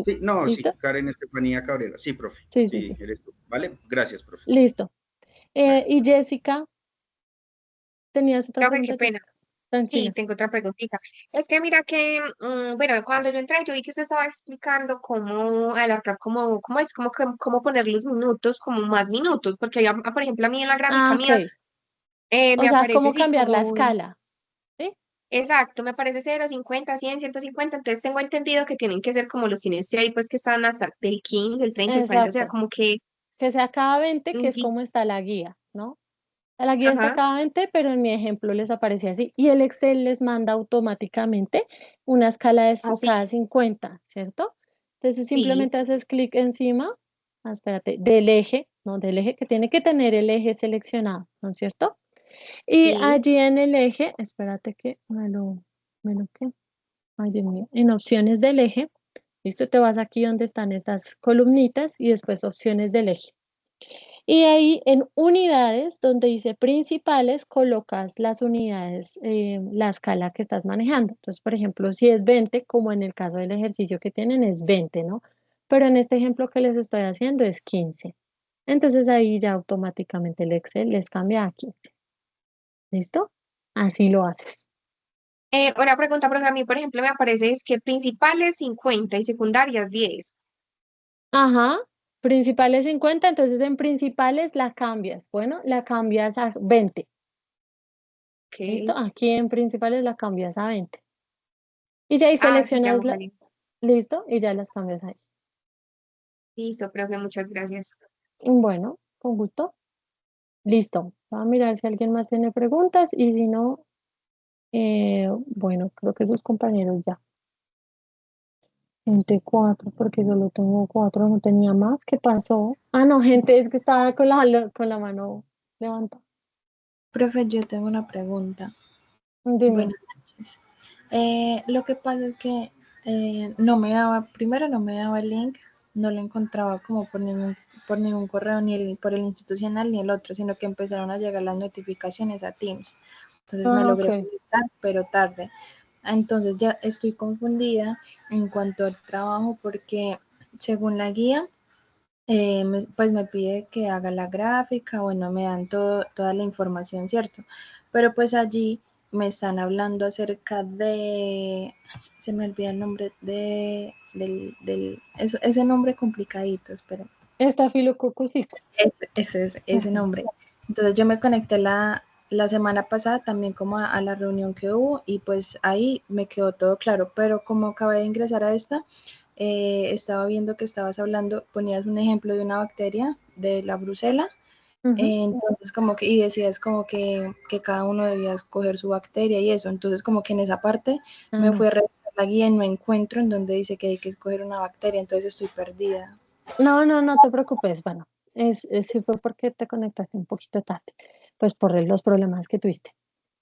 Sí, no, sí, ¿Listo? Karen Estefanía Cabrera. Sí, profe. Sí, sí, Sí, sí. eres tú. Vale, gracias, profe. Listo. Vale. Y Jessica, ¿tenías otra Profe, qué pregunta, pena. Jessica? Sí, Tranquila. tengo otra preguntita. Es que mira que, bueno, cuando yo entré, yo vi que usted estaba explicando cómo alargar, cómo poner los minutos, como más minutos, porque por ejemplo, a mí en la gráfica mía Ok. O me sea, aparece ¿cómo así cambiar la como, escala? ¿Sí? exacto, me aparece 0, 50, 100, 150, entonces tengo entendido que tienen que ser como los signos ahí, pues que están hasta el 15, el 30, el 40, o sea, Exacto. como que, Que sea cada 20, que es sí, como está la guía, ¿no? La guía está ajá, cada 20, pero en mi ejemplo les aparece así. Y el Excel les manda automáticamente una escala de así, cada 50, ¿cierto? Entonces sí, simplemente haces clic encima, espérate, del eje, no del eje, que tiene que tener el eje seleccionado, ¿no es cierto? Y sí, allí en el eje, espérate que que, ay Dios mío, en opciones del eje, listo, te vas aquí donde están estas columnitas y después opciones del eje. Y ahí en unidades, donde dice principales, colocas las unidades, la escala que estás manejando. Entonces, por ejemplo, si es 20, como en el caso del ejercicio que tienen, es 20, ¿no? Pero en este ejemplo que les estoy haciendo es 15. Entonces ahí ya automáticamente el Excel les cambia a 15. ¿Listo? Así lo haces. Una pregunta, porque a mí, por ejemplo, me aparece es que principales 50 y secundarias 10. Ajá, principales 50, entonces en principales la cambias. Bueno, la cambias a 20. ¿Listo? Ok. Aquí en principales la cambias a 20. Y ya ahí Ah, sí, ya seleccionas me salió. listo, y ya las cambias ahí. Listo, profe, muchas gracias. Bueno, con gusto. Listo. Voy a mirar si alguien más tiene preguntas y si no, bueno, creo que sus compañeros ya. Gente 4, porque solo tengo 4, no tenía más. ¿Qué pasó? Ah, no, gente, es que estaba con la mano levantada. Profe, yo tengo una pregunta. Dime. Buenas noches. Lo que pasa es que no me daba el link, no lo encontraba como por ningún correo, ni por el institucional ni el otro, sino que empezaron a llegar las notificaciones a Teams. Entonces me logré Ok. conectar, pero tarde. Entonces ya estoy confundida en cuanto al trabajo porque según la guía, pues me pide que haga la gráfica, bueno, me dan toda la información, ¿cierto? Pero pues allí me están hablando acerca de, se me olvida el nombre ese nombre complicadito, esperen. Estafilococcus sí. Ese nombre. Entonces yo me conecté la semana pasada también como a la reunión que hubo y pues ahí me quedó todo claro, pero como acabé de ingresar a esta, estaba viendo que estabas hablando, ponías un ejemplo de una bacteria de la brucela, entonces como que, y decías como que cada uno debía escoger su bacteria y eso, entonces como que en esa parte me fui a revisar la guía y no encuentro en donde dice que hay que escoger una bacteria, entonces estoy perdida. No te preocupes. Bueno, sí fue porque te conectaste un poquito tarde, pues por los problemas que tuviste.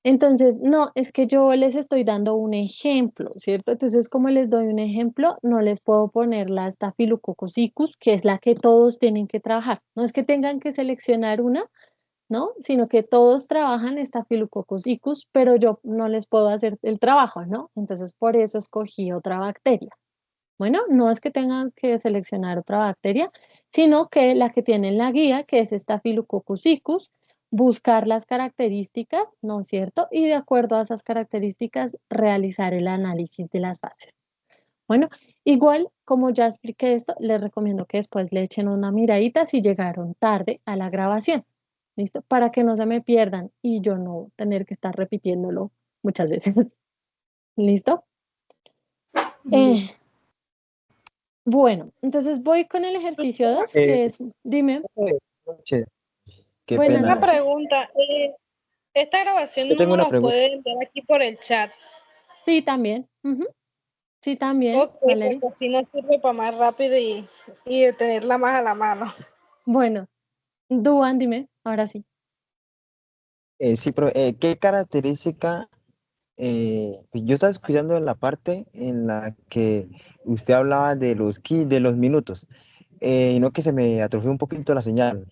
Entonces, no, es que yo les estoy dando un ejemplo, ¿cierto? Entonces, como les doy un ejemplo, no les puedo poner la Staphylococcus aureus, que es la que todos tienen que trabajar. No es que tengan que seleccionar una, ¿no? Sino que todos trabajan Staphylococcus aureus, pero yo no les puedo hacer el trabajo, ¿no? Entonces, por eso escogí otra bacteria. Bueno, no es que tengan que seleccionar otra bacteria, sino que la que tiene en la guía, que es Staphylococcus aureus, buscar las características, ¿no es cierto? Y de acuerdo a esas características, realizar el análisis de las bases. Bueno, igual, como ya expliqué esto, les recomiendo que después le echen una miradita si llegaron tarde a la grabación, ¿listo? Para que no se me pierdan y yo no tener que estar repitiéndolo muchas veces. ¿Listo? Bueno, entonces voy con el ejercicio 2, que es, dime, Noches. Qué buenas pena. Una noches. pregunta, esta grabación Yo tengo no una nos pregunta. puede enviar aquí por el chat. Sí, también. Sí, también, Ok, Valeria. porque así nos sirve para más rápido y de tenerla más a la mano. Bueno, Duan, dime, ahora sí. Sí, pero ¿qué característica? Pues yo estaba escuchando en la parte en la que usted hablaba de de los minutos, y no que se me atrofió un poquito la señal.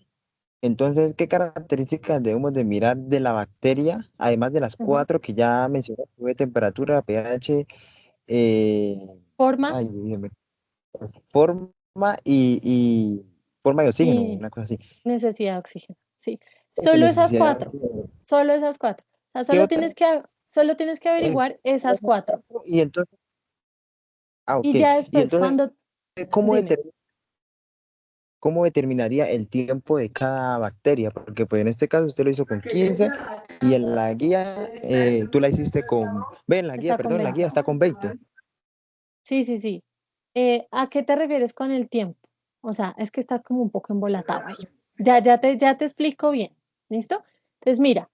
Entonces, ¿qué características debemos de mirar de la bacteria, además de las Ujú. 4 que ya mencioné, de temperatura, pH, eh, Forma ay, Dios mío, forma y forma de oxígeno, y una cosa así. necesidad de oxígeno. Sí, Eso, solo esas necesidad. cuatro, solo esas cuatro. O sea, ¿Qué otra? solo tienes que averiguar esas cuatro. Y entonces, ok. Y ya Y después, entonces, cuando, ¿cómo, dime. cómo determinaría el tiempo de cada bacteria? Porque pues en este caso usted lo hizo con 15 y en la guía tú la hiciste con, ve, en la guía, Está con perdón, la 20. guía está con 20. Sí, sí, sí. ¿A qué te refieres con el tiempo? O sea, es que estás como un poco embolatado ahí. Ya te explico bien. ¿Listo? Entonces, mira,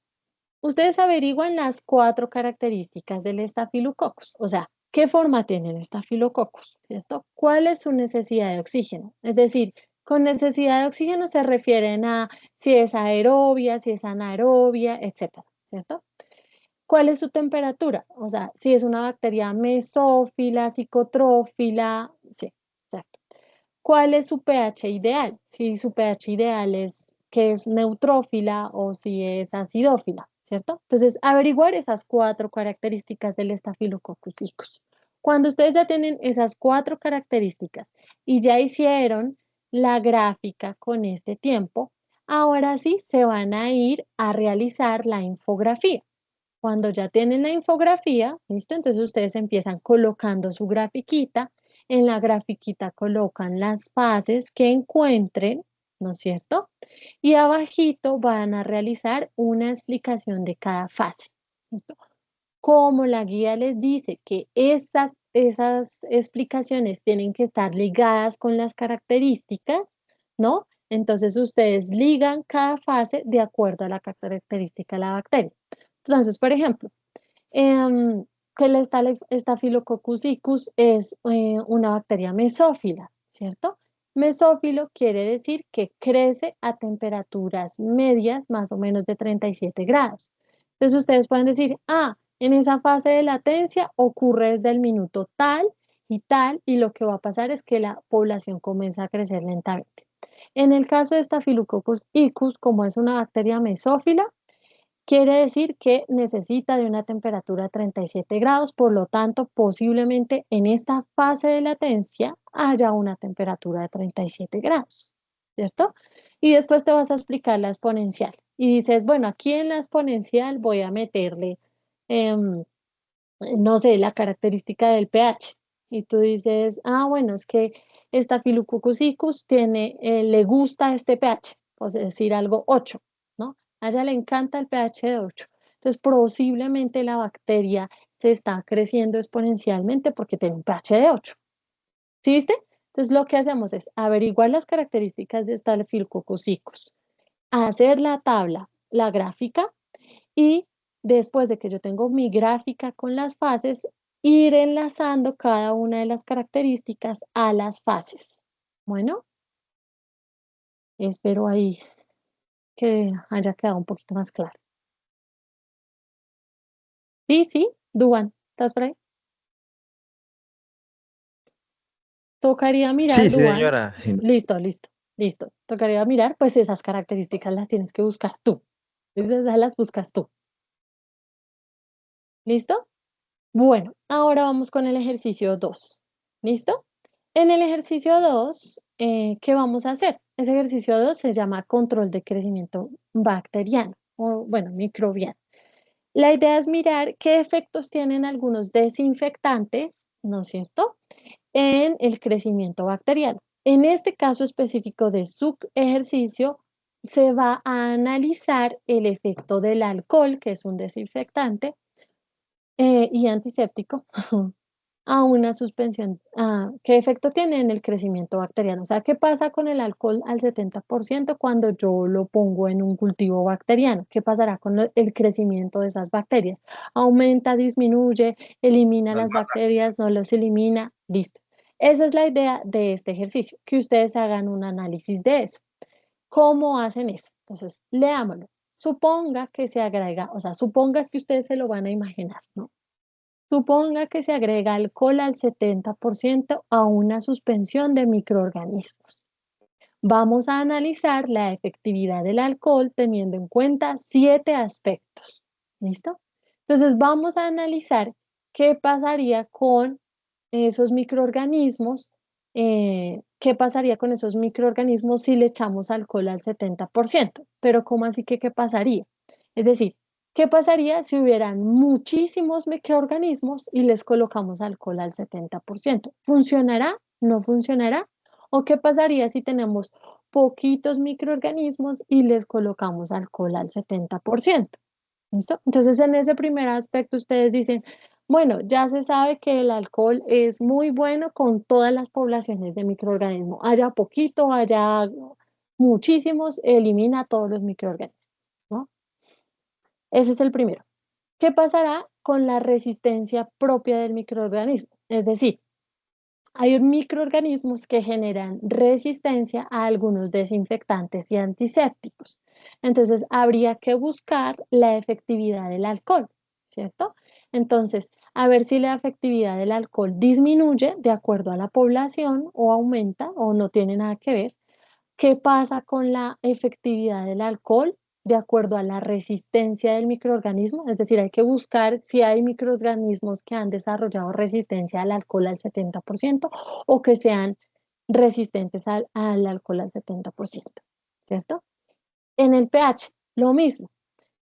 ustedes averiguan las cuatro características del Staphylococcus. O sea, ¿qué forma tiene el Staphylococcus? ¿Cierto? ¿Cuál es su necesidad de oxígeno? Es decir, con necesidad de oxígeno se refieren a si es aerobia, si es anaerobia, etcétera, ¿cierto? ¿Cuál es su temperatura? O sea, si es una bacteria mesófila, psicotrófila, sí, exacto. ¿Cuál es su pH ideal? Si su pH ideal es que es neutrófila o si es acidófila, ¿cierto? Entonces, averiguar esas 4 características del Staphylococcus aureus. Cuando ustedes ya tienen esas 4 características y ya hicieron la gráfica con este tiempo, ahora sí se van a ir a realizar la infografía. Cuando ya tienen la infografía, ¿listo? Entonces ustedes empiezan colocando su grafiquita. En la grafiquita colocan las fases que encuentren, ¿no es cierto? Y abajito van a realizar una explicación de cada fase. ¿Listo? Como la guía les dice que esas explicaciones tienen que estar ligadas con las características, ¿no? Entonces ustedes ligan cada fase de acuerdo a la característica de la bacteria. Entonces, por ejemplo, que el Staphylococcus aureus es una bacteria mesófila, ¿cierto? Mesófilo quiere decir que crece a temperaturas medias más o menos de 37 grados. Entonces ustedes pueden decir, en esa fase de latencia ocurre desde el minuto tal, y lo que va a pasar es que la población comienza a crecer lentamente. En el caso de Staphylococcus aureus, como es una bacteria mesófila, quiere decir que necesita de una temperatura de 37 grados, por lo tanto, posiblemente en esta fase de latencia haya una temperatura de 37 grados, ¿cierto? Y después te vas a explicar la exponencial. Y dices, bueno, aquí en la exponencial voy a meterle, no sé, la característica del pH. Y tú dices, bueno, es que Staphylococcus aureus le gusta este pH, es decir, algo 8, ¿no? A ella le encanta el pH de 8. Entonces, posiblemente la bacteria se está creciendo exponencialmente porque tiene un pH de 8. ¿Sí viste? Entonces, lo que hacemos es averiguar las características de Staphylococcus aureus, hacer la tabla, la gráfica, y después de que yo tengo mi gráfica con las fases, ir enlazando cada una de las características a las fases. Bueno, espero ahí que haya quedado un poquito más claro. Sí, Duan, ¿estás por ahí? Tocaría mirar, Sí, sí, Duan. señora. Listo. Tocaría mirar, pues esas características las tienes que buscar tú. Esas las buscas tú. ¿Listo? Bueno, ahora vamos con el ejercicio 2. ¿Listo? En el ejercicio 2, ¿qué vamos a hacer? Ese ejercicio 2 se llama control de crecimiento bacteriano o, bueno, microbiano. La idea es mirar qué efectos tienen algunos desinfectantes, ¿no es cierto?, en el crecimiento bacteriano. En este caso específico de su ejercicio, se va a analizar el efecto del alcohol, que es un desinfectante, y antiséptico, a una suspensión. ¿Qué efecto tiene en el crecimiento bacteriano? O sea, ¿qué pasa con el alcohol al 70% cuando yo lo pongo en un cultivo bacteriano? ¿Qué pasará con el crecimiento de esas bacterias? ¿Aumenta, disminuye, elimina las bacterias, no los elimina? Listo. Esa es la idea de este ejercicio, que ustedes hagan un análisis de eso. ¿Cómo hacen eso? Entonces, leámoslo. Suponga que se agrega, o sea, supongas que ustedes se lo van a imaginar, ¿no? Suponga que se agrega alcohol al 70% a una suspensión de microorganismos. Vamos a analizar la efectividad del alcohol teniendo en cuenta 7 aspectos. ¿Listo? Entonces vamos a analizar qué pasaría con esos microorganismos, qué pasaría con esos microorganismos si le echamos alcohol al 70%. Pero ¿cómo así que qué pasaría? Es decir, ¿qué pasaría si hubieran muchísimos microorganismos y les colocamos alcohol al 70%? ¿Funcionará? ¿No funcionará? ¿O qué pasaría si tenemos poquitos microorganismos y les colocamos alcohol al 70%? ¿Listo? Entonces, en ese primer aspecto, ustedes dicen, bueno, ya se sabe que el alcohol es muy bueno con todas las poblaciones de microorganismos. Haya poquito, haya muchísimos, elimina todos los microorganismos, ¿no? Ese es el primero. ¿Qué pasará con la resistencia propia del microorganismo? Es decir, hay microorganismos que generan resistencia a algunos desinfectantes y antisépticos. Entonces, habría que buscar la efectividad del alcohol, ¿cierto? Entonces, a ver si la efectividad del alcohol disminuye de acuerdo a la población o aumenta o no tiene nada que ver, ¿Qué pasa con la efectividad del alcohol? De acuerdo a la resistencia del microorganismo, es decir, hay que buscar si hay microorganismos que han desarrollado resistencia al alcohol al 70% o que sean resistentes al alcohol al 70%, ¿cierto? En el pH, lo mismo.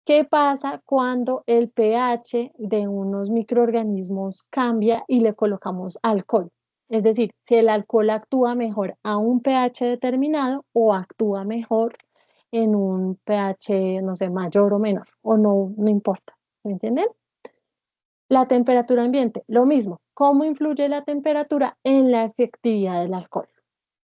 ¿Qué pasa cuando el pH de unos microorganismos cambia y le colocamos alcohol? Es decir, si el alcohol actúa mejor a un pH determinado o actúa mejor en un pH, no sé, mayor o menor, o no importa. ¿Me entienden? La temperatura ambiente, lo mismo. ¿Cómo influye la temperatura en la efectividad del alcohol?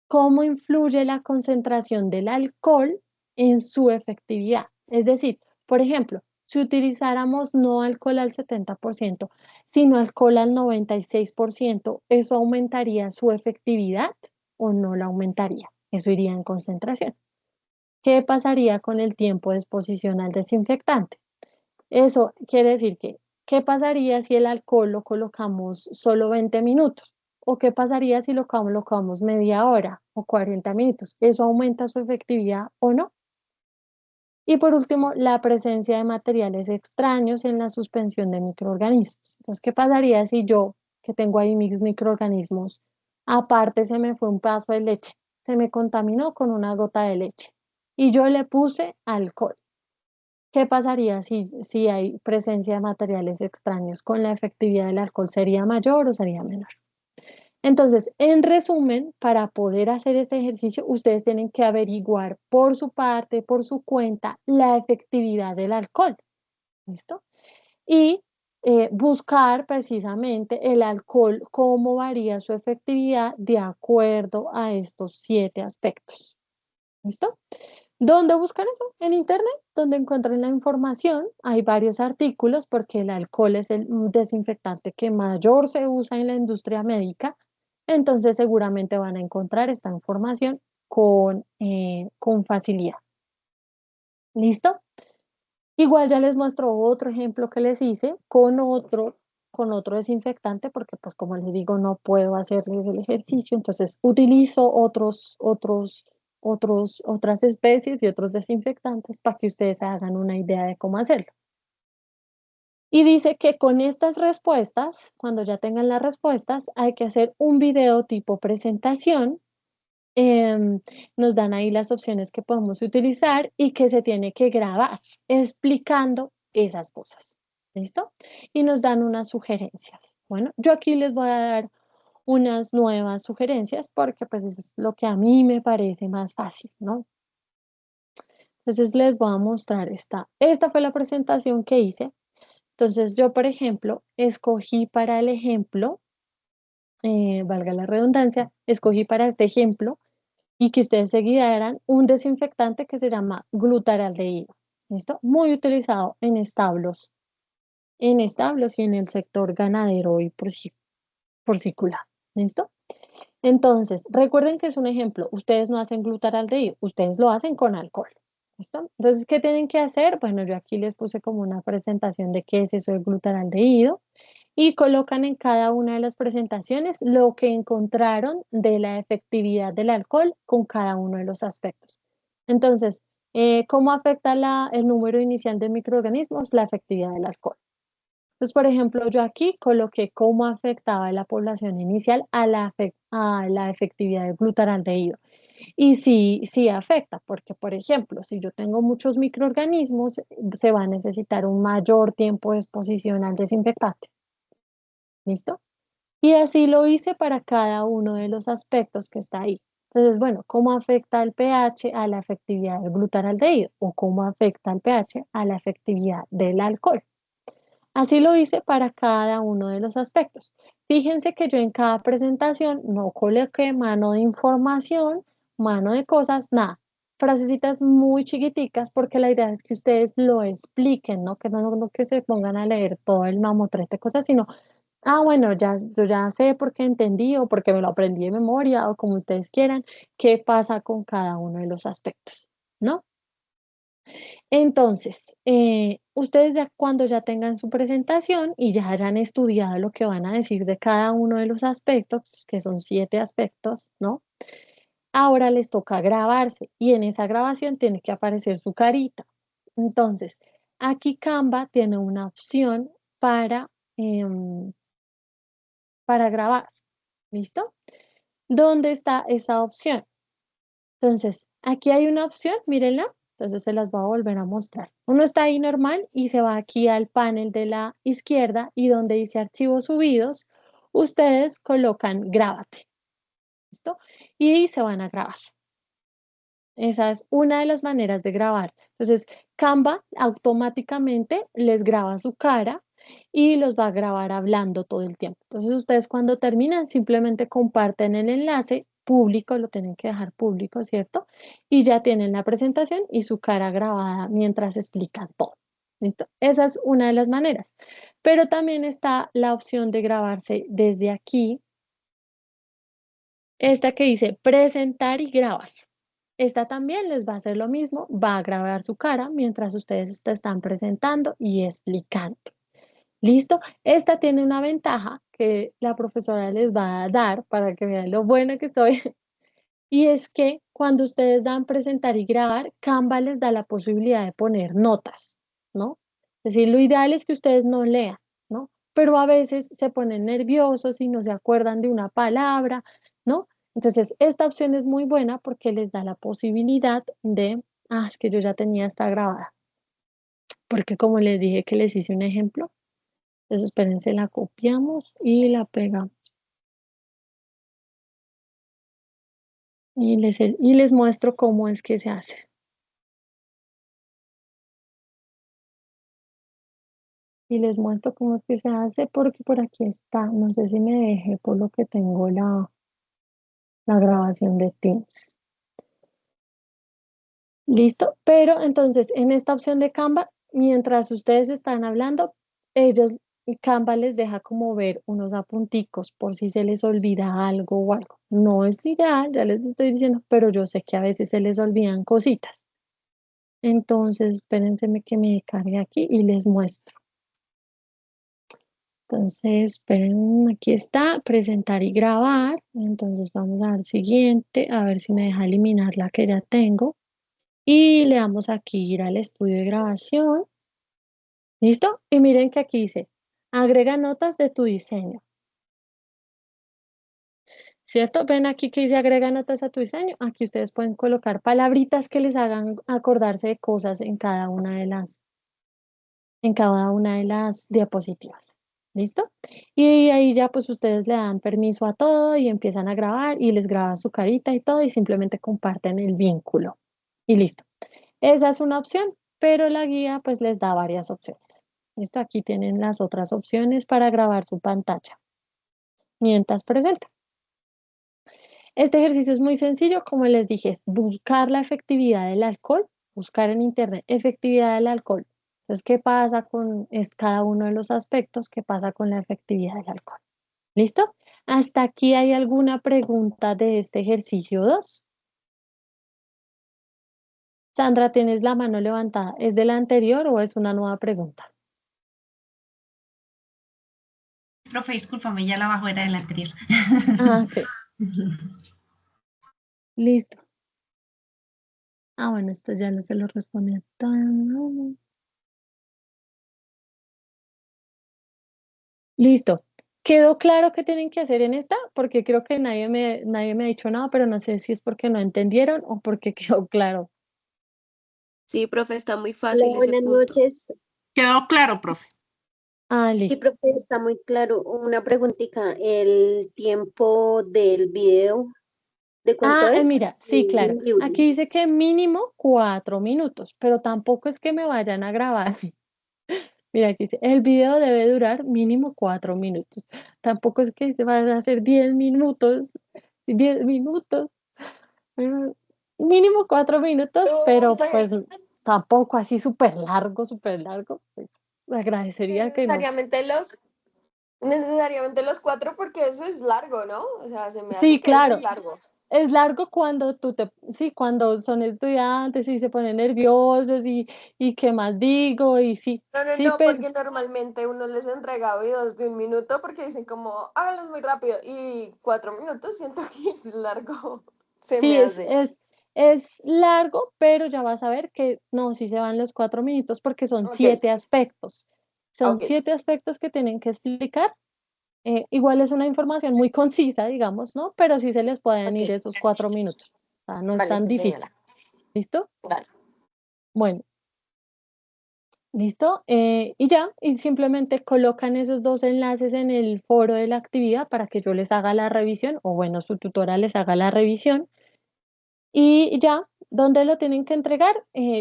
¿Cómo influye la concentración del alcohol en su efectividad? Es decir, por ejemplo, si utilizáramos no alcohol al 70%, sino alcohol al 96%, ¿eso aumentaría su efectividad o no la aumentaría? Eso iría en concentración. ¿Qué pasaría con el tiempo de exposición al desinfectante? Eso quiere decir que, ¿qué pasaría si el alcohol lo colocamos solo 20 minutos? ¿O qué pasaría si lo colocamos media hora o 40 minutos? ¿Eso aumenta su efectividad o no? Y por último, la presencia de materiales extraños en la suspensión de microorganismos. Entonces, ¿qué pasaría si yo, que tengo ahí mis microorganismos, aparte se me fue un pedazo de leche, se me contaminó con una gota de leche y yo le puse alcohol? ¿Qué pasaría si hay presencia de materiales extraños? ¿Con la efectividad del alcohol sería mayor o sería menor? Entonces, en resumen, para poder hacer este ejercicio, ustedes tienen que averiguar por su parte, por su cuenta, la efectividad del alcohol. ¿Listo? Y buscar precisamente el alcohol, cómo varía su efectividad de acuerdo a estos 7 aspectos. ¿Listo? ¿Dónde buscan eso? En internet, donde encuentran la información. Hay varios artículos porque el alcohol es el desinfectante que mayor se usa en la industria médica. Entonces seguramente van a encontrar esta información con facilidad. ¿Listo? Igual ya les muestro otro ejemplo que les hice con otro desinfectante, porque pues como les digo, no puedo hacerles el ejercicio, entonces utilizo otras especies y otros desinfectantes para que ustedes hagan una idea de cómo hacerlo. Y dice que con estas respuestas, cuando ya tengan las respuestas, hay que hacer un video tipo presentación. Nos dan ahí las opciones que podemos utilizar y que se tiene que grabar explicando esas cosas. ¿Listo? Y nos dan unas sugerencias. Bueno, yo aquí les voy a dar unas nuevas sugerencias porque pues es lo que a mí me parece más fácil, ¿no? Entonces les voy a mostrar esta. Esta fue la presentación que hice. Entonces yo, por ejemplo, escogí para el ejemplo, valga la redundancia, escogí para este ejemplo y que ustedes se guiaran un desinfectante que se llama glutaraldehído. ¿Listo? Muy utilizado en establos y en el sector ganadero y porciculado. ¿Listo? Entonces, recuerden que es un ejemplo. Ustedes no hacen glutaraldehído, ustedes lo hacen con alcohol. ¿Listo? Entonces, ¿qué tienen que hacer? Bueno, yo aquí les puse como una presentación de qué es eso del glutaraldehído y colocan en cada una de las presentaciones lo que encontraron de la efectividad del alcohol con cada uno de los aspectos. Entonces, ¿cómo afecta el número inicial de microorganismos? La efectividad del alcohol. Entonces, por ejemplo, yo aquí coloqué cómo afectaba la población inicial a la efectividad del glutaraldehído. Y sí afecta, porque, por ejemplo, si yo tengo muchos microorganismos, se va a necesitar un mayor tiempo de exposición al desinfectante. ¿Listo? Y así lo hice para cada uno de los aspectos que está ahí. Entonces, bueno, ¿cómo afecta el pH a la efectividad del glutaraldehído? ¿O cómo afecta el pH a la efectividad del alcohol? Así lo hice para cada uno de los aspectos. Fíjense que yo en cada presentación no coloqué mano de información, mano de cosas, nada. Frasecitas muy chiquiticas porque la idea es que ustedes lo expliquen, ¿no? Que no que se pongan a leer todo el mamotrete de cosas, sino bueno, yo ya sé porque entendí o porque me lo aprendí de memoria o como ustedes quieran, qué pasa con cada uno de los aspectos, ¿no? Entonces, ustedes ya cuando ya tengan su presentación y ya hayan estudiado lo que van a decir de cada uno de los aspectos, que son 7 aspectos, ¿no? Ahora les toca grabarse y en esa grabación tiene que aparecer su carita. Entonces, aquí Canva tiene una opción em, para grabar. ¿Listo? ¿Dónde está esa opción? Entonces, aquí hay una opción, mírenla. Entonces se las voy a volver a mostrar. Uno está ahí normal y se va aquí al panel de la izquierda y donde dice archivos subidos, ustedes colocan grábate. ¿Listo? Y se van a grabar. Esa es una de las maneras de grabar. Entonces, Canva automáticamente les graba su cara y los va a grabar hablando todo el tiempo. Entonces, ustedes cuando terminan simplemente comparten el enlace público, lo tienen que dejar público, ¿cierto? Y ya tienen la presentación y su cara grabada mientras explican todo. ¿Listo? Esa es una de las maneras. Pero también está la opción de grabarse desde aquí, esta que dice presentar y grabar. Esta también les va a hacer lo mismo, va a grabar su cara mientras ustedes te están presentando y explicando. ¿Listo? Esta tiene una ventaja que la profesora les va a dar para que vean lo buena que soy. Y es que cuando ustedes dan presentar y grabar, Canva les da la posibilidad de poner notas, ¿no? Es decir, lo ideal es que ustedes no lean, ¿no? Pero a veces se ponen nerviosos y no se acuerdan de una palabra, ¿no? Entonces, esta opción es muy buena porque les da la posibilidad de, es que yo ya tenía esta grabada, porque como les dije que les hice un ejemplo, entonces espérense, la copiamos y la pegamos. Y les muestro cómo es que se hace. Y les muestro cómo es que se hace porque por aquí está. No sé si me dejé por lo que tengo la grabación de Teams. ¿Listo? Pero entonces en esta opción de Canva, mientras ustedes están hablando, Canva les deja como ver unos apunticos por si se les olvida algo o algo. No es ideal, ya les estoy diciendo, pero yo sé que a veces se les olvidan cositas. Entonces, espérense que me cargue aquí y les muestro. Entonces, esperen, aquí está, presentar y grabar. Entonces vamos a dar siguiente, a ver si me deja eliminar la que ya tengo. Y le damos aquí ir al estudio de grabación. ¿Listo? Y miren que aquí dice, agrega notas de tu diseño. ¿Cierto? Ven aquí que dice agrega notas a tu diseño. Aquí ustedes pueden colocar palabritas que les hagan acordarse de cosas en cada una de las diapositivas. ¿Listo? Y ahí ya pues ustedes le dan permiso a todo y empiezan a grabar y les graban su carita y todo y simplemente comparten el vínculo. Y listo. Esa es una opción, pero la guía pues les da varias opciones. ¿Listo? Aquí tienen las otras opciones para grabar su pantalla mientras presenta. Este ejercicio es muy sencillo, como les dije, es buscar la efectividad del alcohol, buscar en internet efectividad del alcohol. Entonces, ¿qué pasa con cada uno de los aspectos? ¿Qué pasa con la efectividad del alcohol? ¿Listo? ¿Hasta aquí hay alguna pregunta de este ejercicio 2? Sandra, tienes la mano levantada. ¿Es de la anterior o es una nueva pregunta? Profe, discúlpame, ya la bajo era del anterior. Ok. Listo. Bueno, esto ya no se lo respondí. Listo. ¿Quedó claro qué tienen que hacer en esta? Porque creo que nadie me ha dicho nada, pero no sé si es porque no entendieron o porque quedó claro. Sí, profe, está muy Hola, fácil ese buenas punto. noches. Quedó claro, profe. Sí, Listo. profe, está muy claro. Una preguntita, ¿el tiempo del video de cuánto es? Mira, sí, claro. Libre. Aquí dice que mínimo 4 minutos, pero tampoco es que me vayan a grabar. Mira, aquí dice, el video debe durar mínimo 4 minutos. Tampoco es que se van a hacer 10 minutos, 10 minutos. Mínimo 4 minutos, pero pues tampoco así súper largo, súper largo. Pues, agradecería que no. Necesariamente los 4 porque eso es largo, ¿no? O sea, se me hace Sí, que eso es claro. largo. Es largo cuando cuando son estudiantes y se ponen nerviosos y qué más digo y sí, sí, No, pero porque normalmente uno les entrega videos de 1 minuto porque dicen como, háganlos muy rápido y 4 minutos siento que es largo. Se Sí, me hace. es largo, pero ya vas a ver que no, sí se van los 4 minutos porque son Ok, 7 aspectos. Son ok, 7 aspectos que tienen que explicar. Igual es una información muy concisa, digamos, ¿no? Pero sí se les pueden ir ok. esos 4 minutos. O sea, no es Vale, tan sí, difícil. señora. ¿Listo? Dale. Bueno, ¿listo? Y ya, y simplemente colocan esos 2 enlaces en el foro de la actividad para que yo les haga la revisión, o bueno, su tutora les haga la revisión. Y ya, ¿dónde lo tienen que entregar?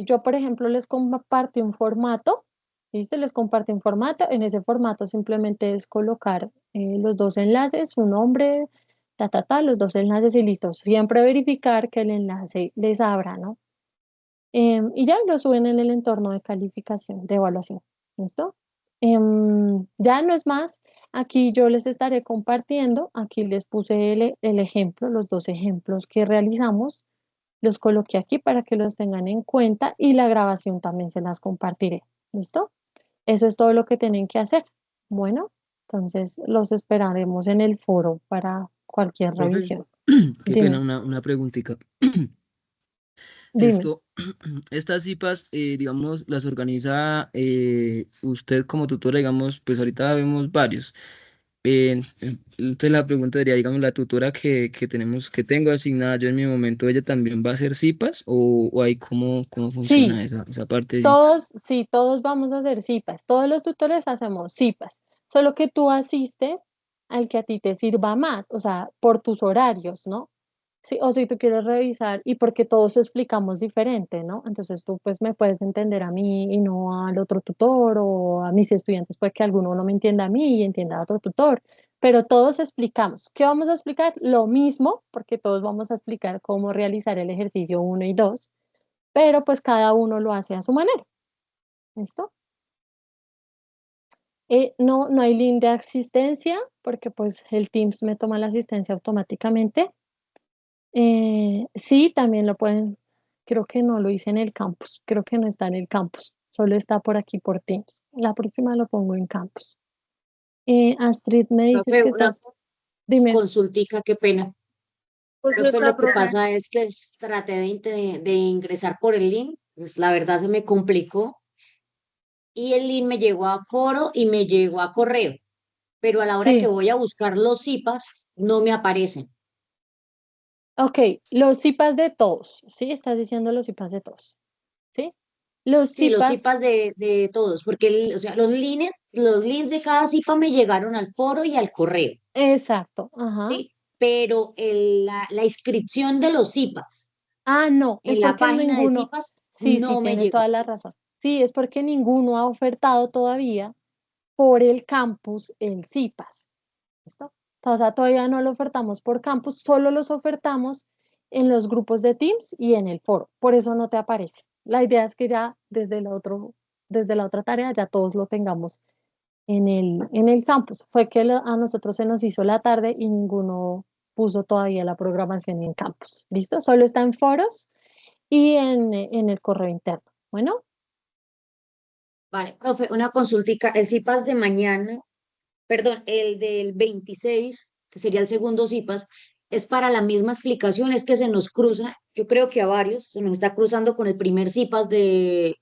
Yo, por ejemplo, les compartí un formato, ¿listo? Les compartí un formato. En ese formato simplemente es colocar los 2 enlaces, su nombre, los 2 enlaces y listo. Siempre verificar que el enlace les abra, ¿no? Y ya lo suben en el entorno de calificación, de evaluación. ¿Listo? Ya no es más. Aquí yo les estaré compartiendo. Aquí les puse el ejemplo, los 2 ejemplos que realizamos. Los coloqué aquí para que los tengan en cuenta y la grabación también se las compartiré. ¿Listo? Eso es todo lo que tienen que hacer. Bueno, entonces los esperaremos en el foro para cualquier Profe, revisión. qué pena, Dime, una preguntita. dime. Esto, estas CIPAs, digamos, las organiza usted como tutora, digamos, pues ahorita vemos varios. Entonces la pregunta sería, digamos, la tutora que tenemos, que tengo asignada yo en mi momento, ¿ella también va a hacer CIPAs o ahí cómo Sí, funciona esa partecita? todos vamos a hacer cipas. Todos los tutores hacemos cipas. Solo que tú asistes al que a ti te sirva más, o sea, por tus horarios, ¿no? Sí, o si tú quieres revisar y porque todos explicamos diferente, ¿no? Entonces tú pues me puedes entender a mí y no al otro tutor o a mis estudiantes, pues que alguno no me entienda a mí y entienda a otro tutor, pero todos explicamos. ¿Qué vamos a explicar? Lo mismo, porque todos vamos a explicar cómo realizar el ejercicio 1 y 2, pero pues cada uno lo hace a su manera, ¿listo? No hay link de asistencia porque pues el Teams me toma la asistencia automáticamente. Sí, también lo pueden, creo que no lo hice en el campus, creo que no está en el campus, solo está por aquí por Teams. La próxima lo pongo en campus. Astrid, me dices Profe, que una estás, dime. consultica, qué pena. Profe, Consulta, lo que profe. pasa es que traté de ingresar por el link, pues la verdad se me complicó y el link me llegó a foro y me llegó a correo, pero a la hora que Sí, voy a buscar los CIPAS no me aparecen. ok, los CIPAS de todos, ¿sí? Estás diciendo los CIPAS de todos, ¿sí? Los Sí, los CIPAS, CIPAS de todos, porque o sea, los links de cada CIPA me llegaron al foro y al correo, exacto, ajá. ¿sí? Pero la inscripción de los CIPAS Ah, no, es en la porque página de ninguno, CIPAS sí, no me tienes llegó. toda la razón. Sí, es porque ninguno ha ofertado todavía por el campus el CIPAS. ¿Listo? O sea, todavía no lo ofertamos por campus, solo los ofertamos en los grupos de Teams y en el foro. Por eso no te aparece. La idea es que ya desde la otra tarea ya todos lo tengamos en el campus. Fue que a nosotros se nos hizo la tarde y ninguno puso todavía la programación en campus. ¿Listo? Solo está en foros y en el correo interno. Bueno, Vale, profe, una consultica. El CIPAS de mañana, perdón, el del 26, que sería el segundo CIPAS, es para la misma explicación, es que se nos cruza, yo creo que a varios, se nos está cruzando con el primer CIPAS de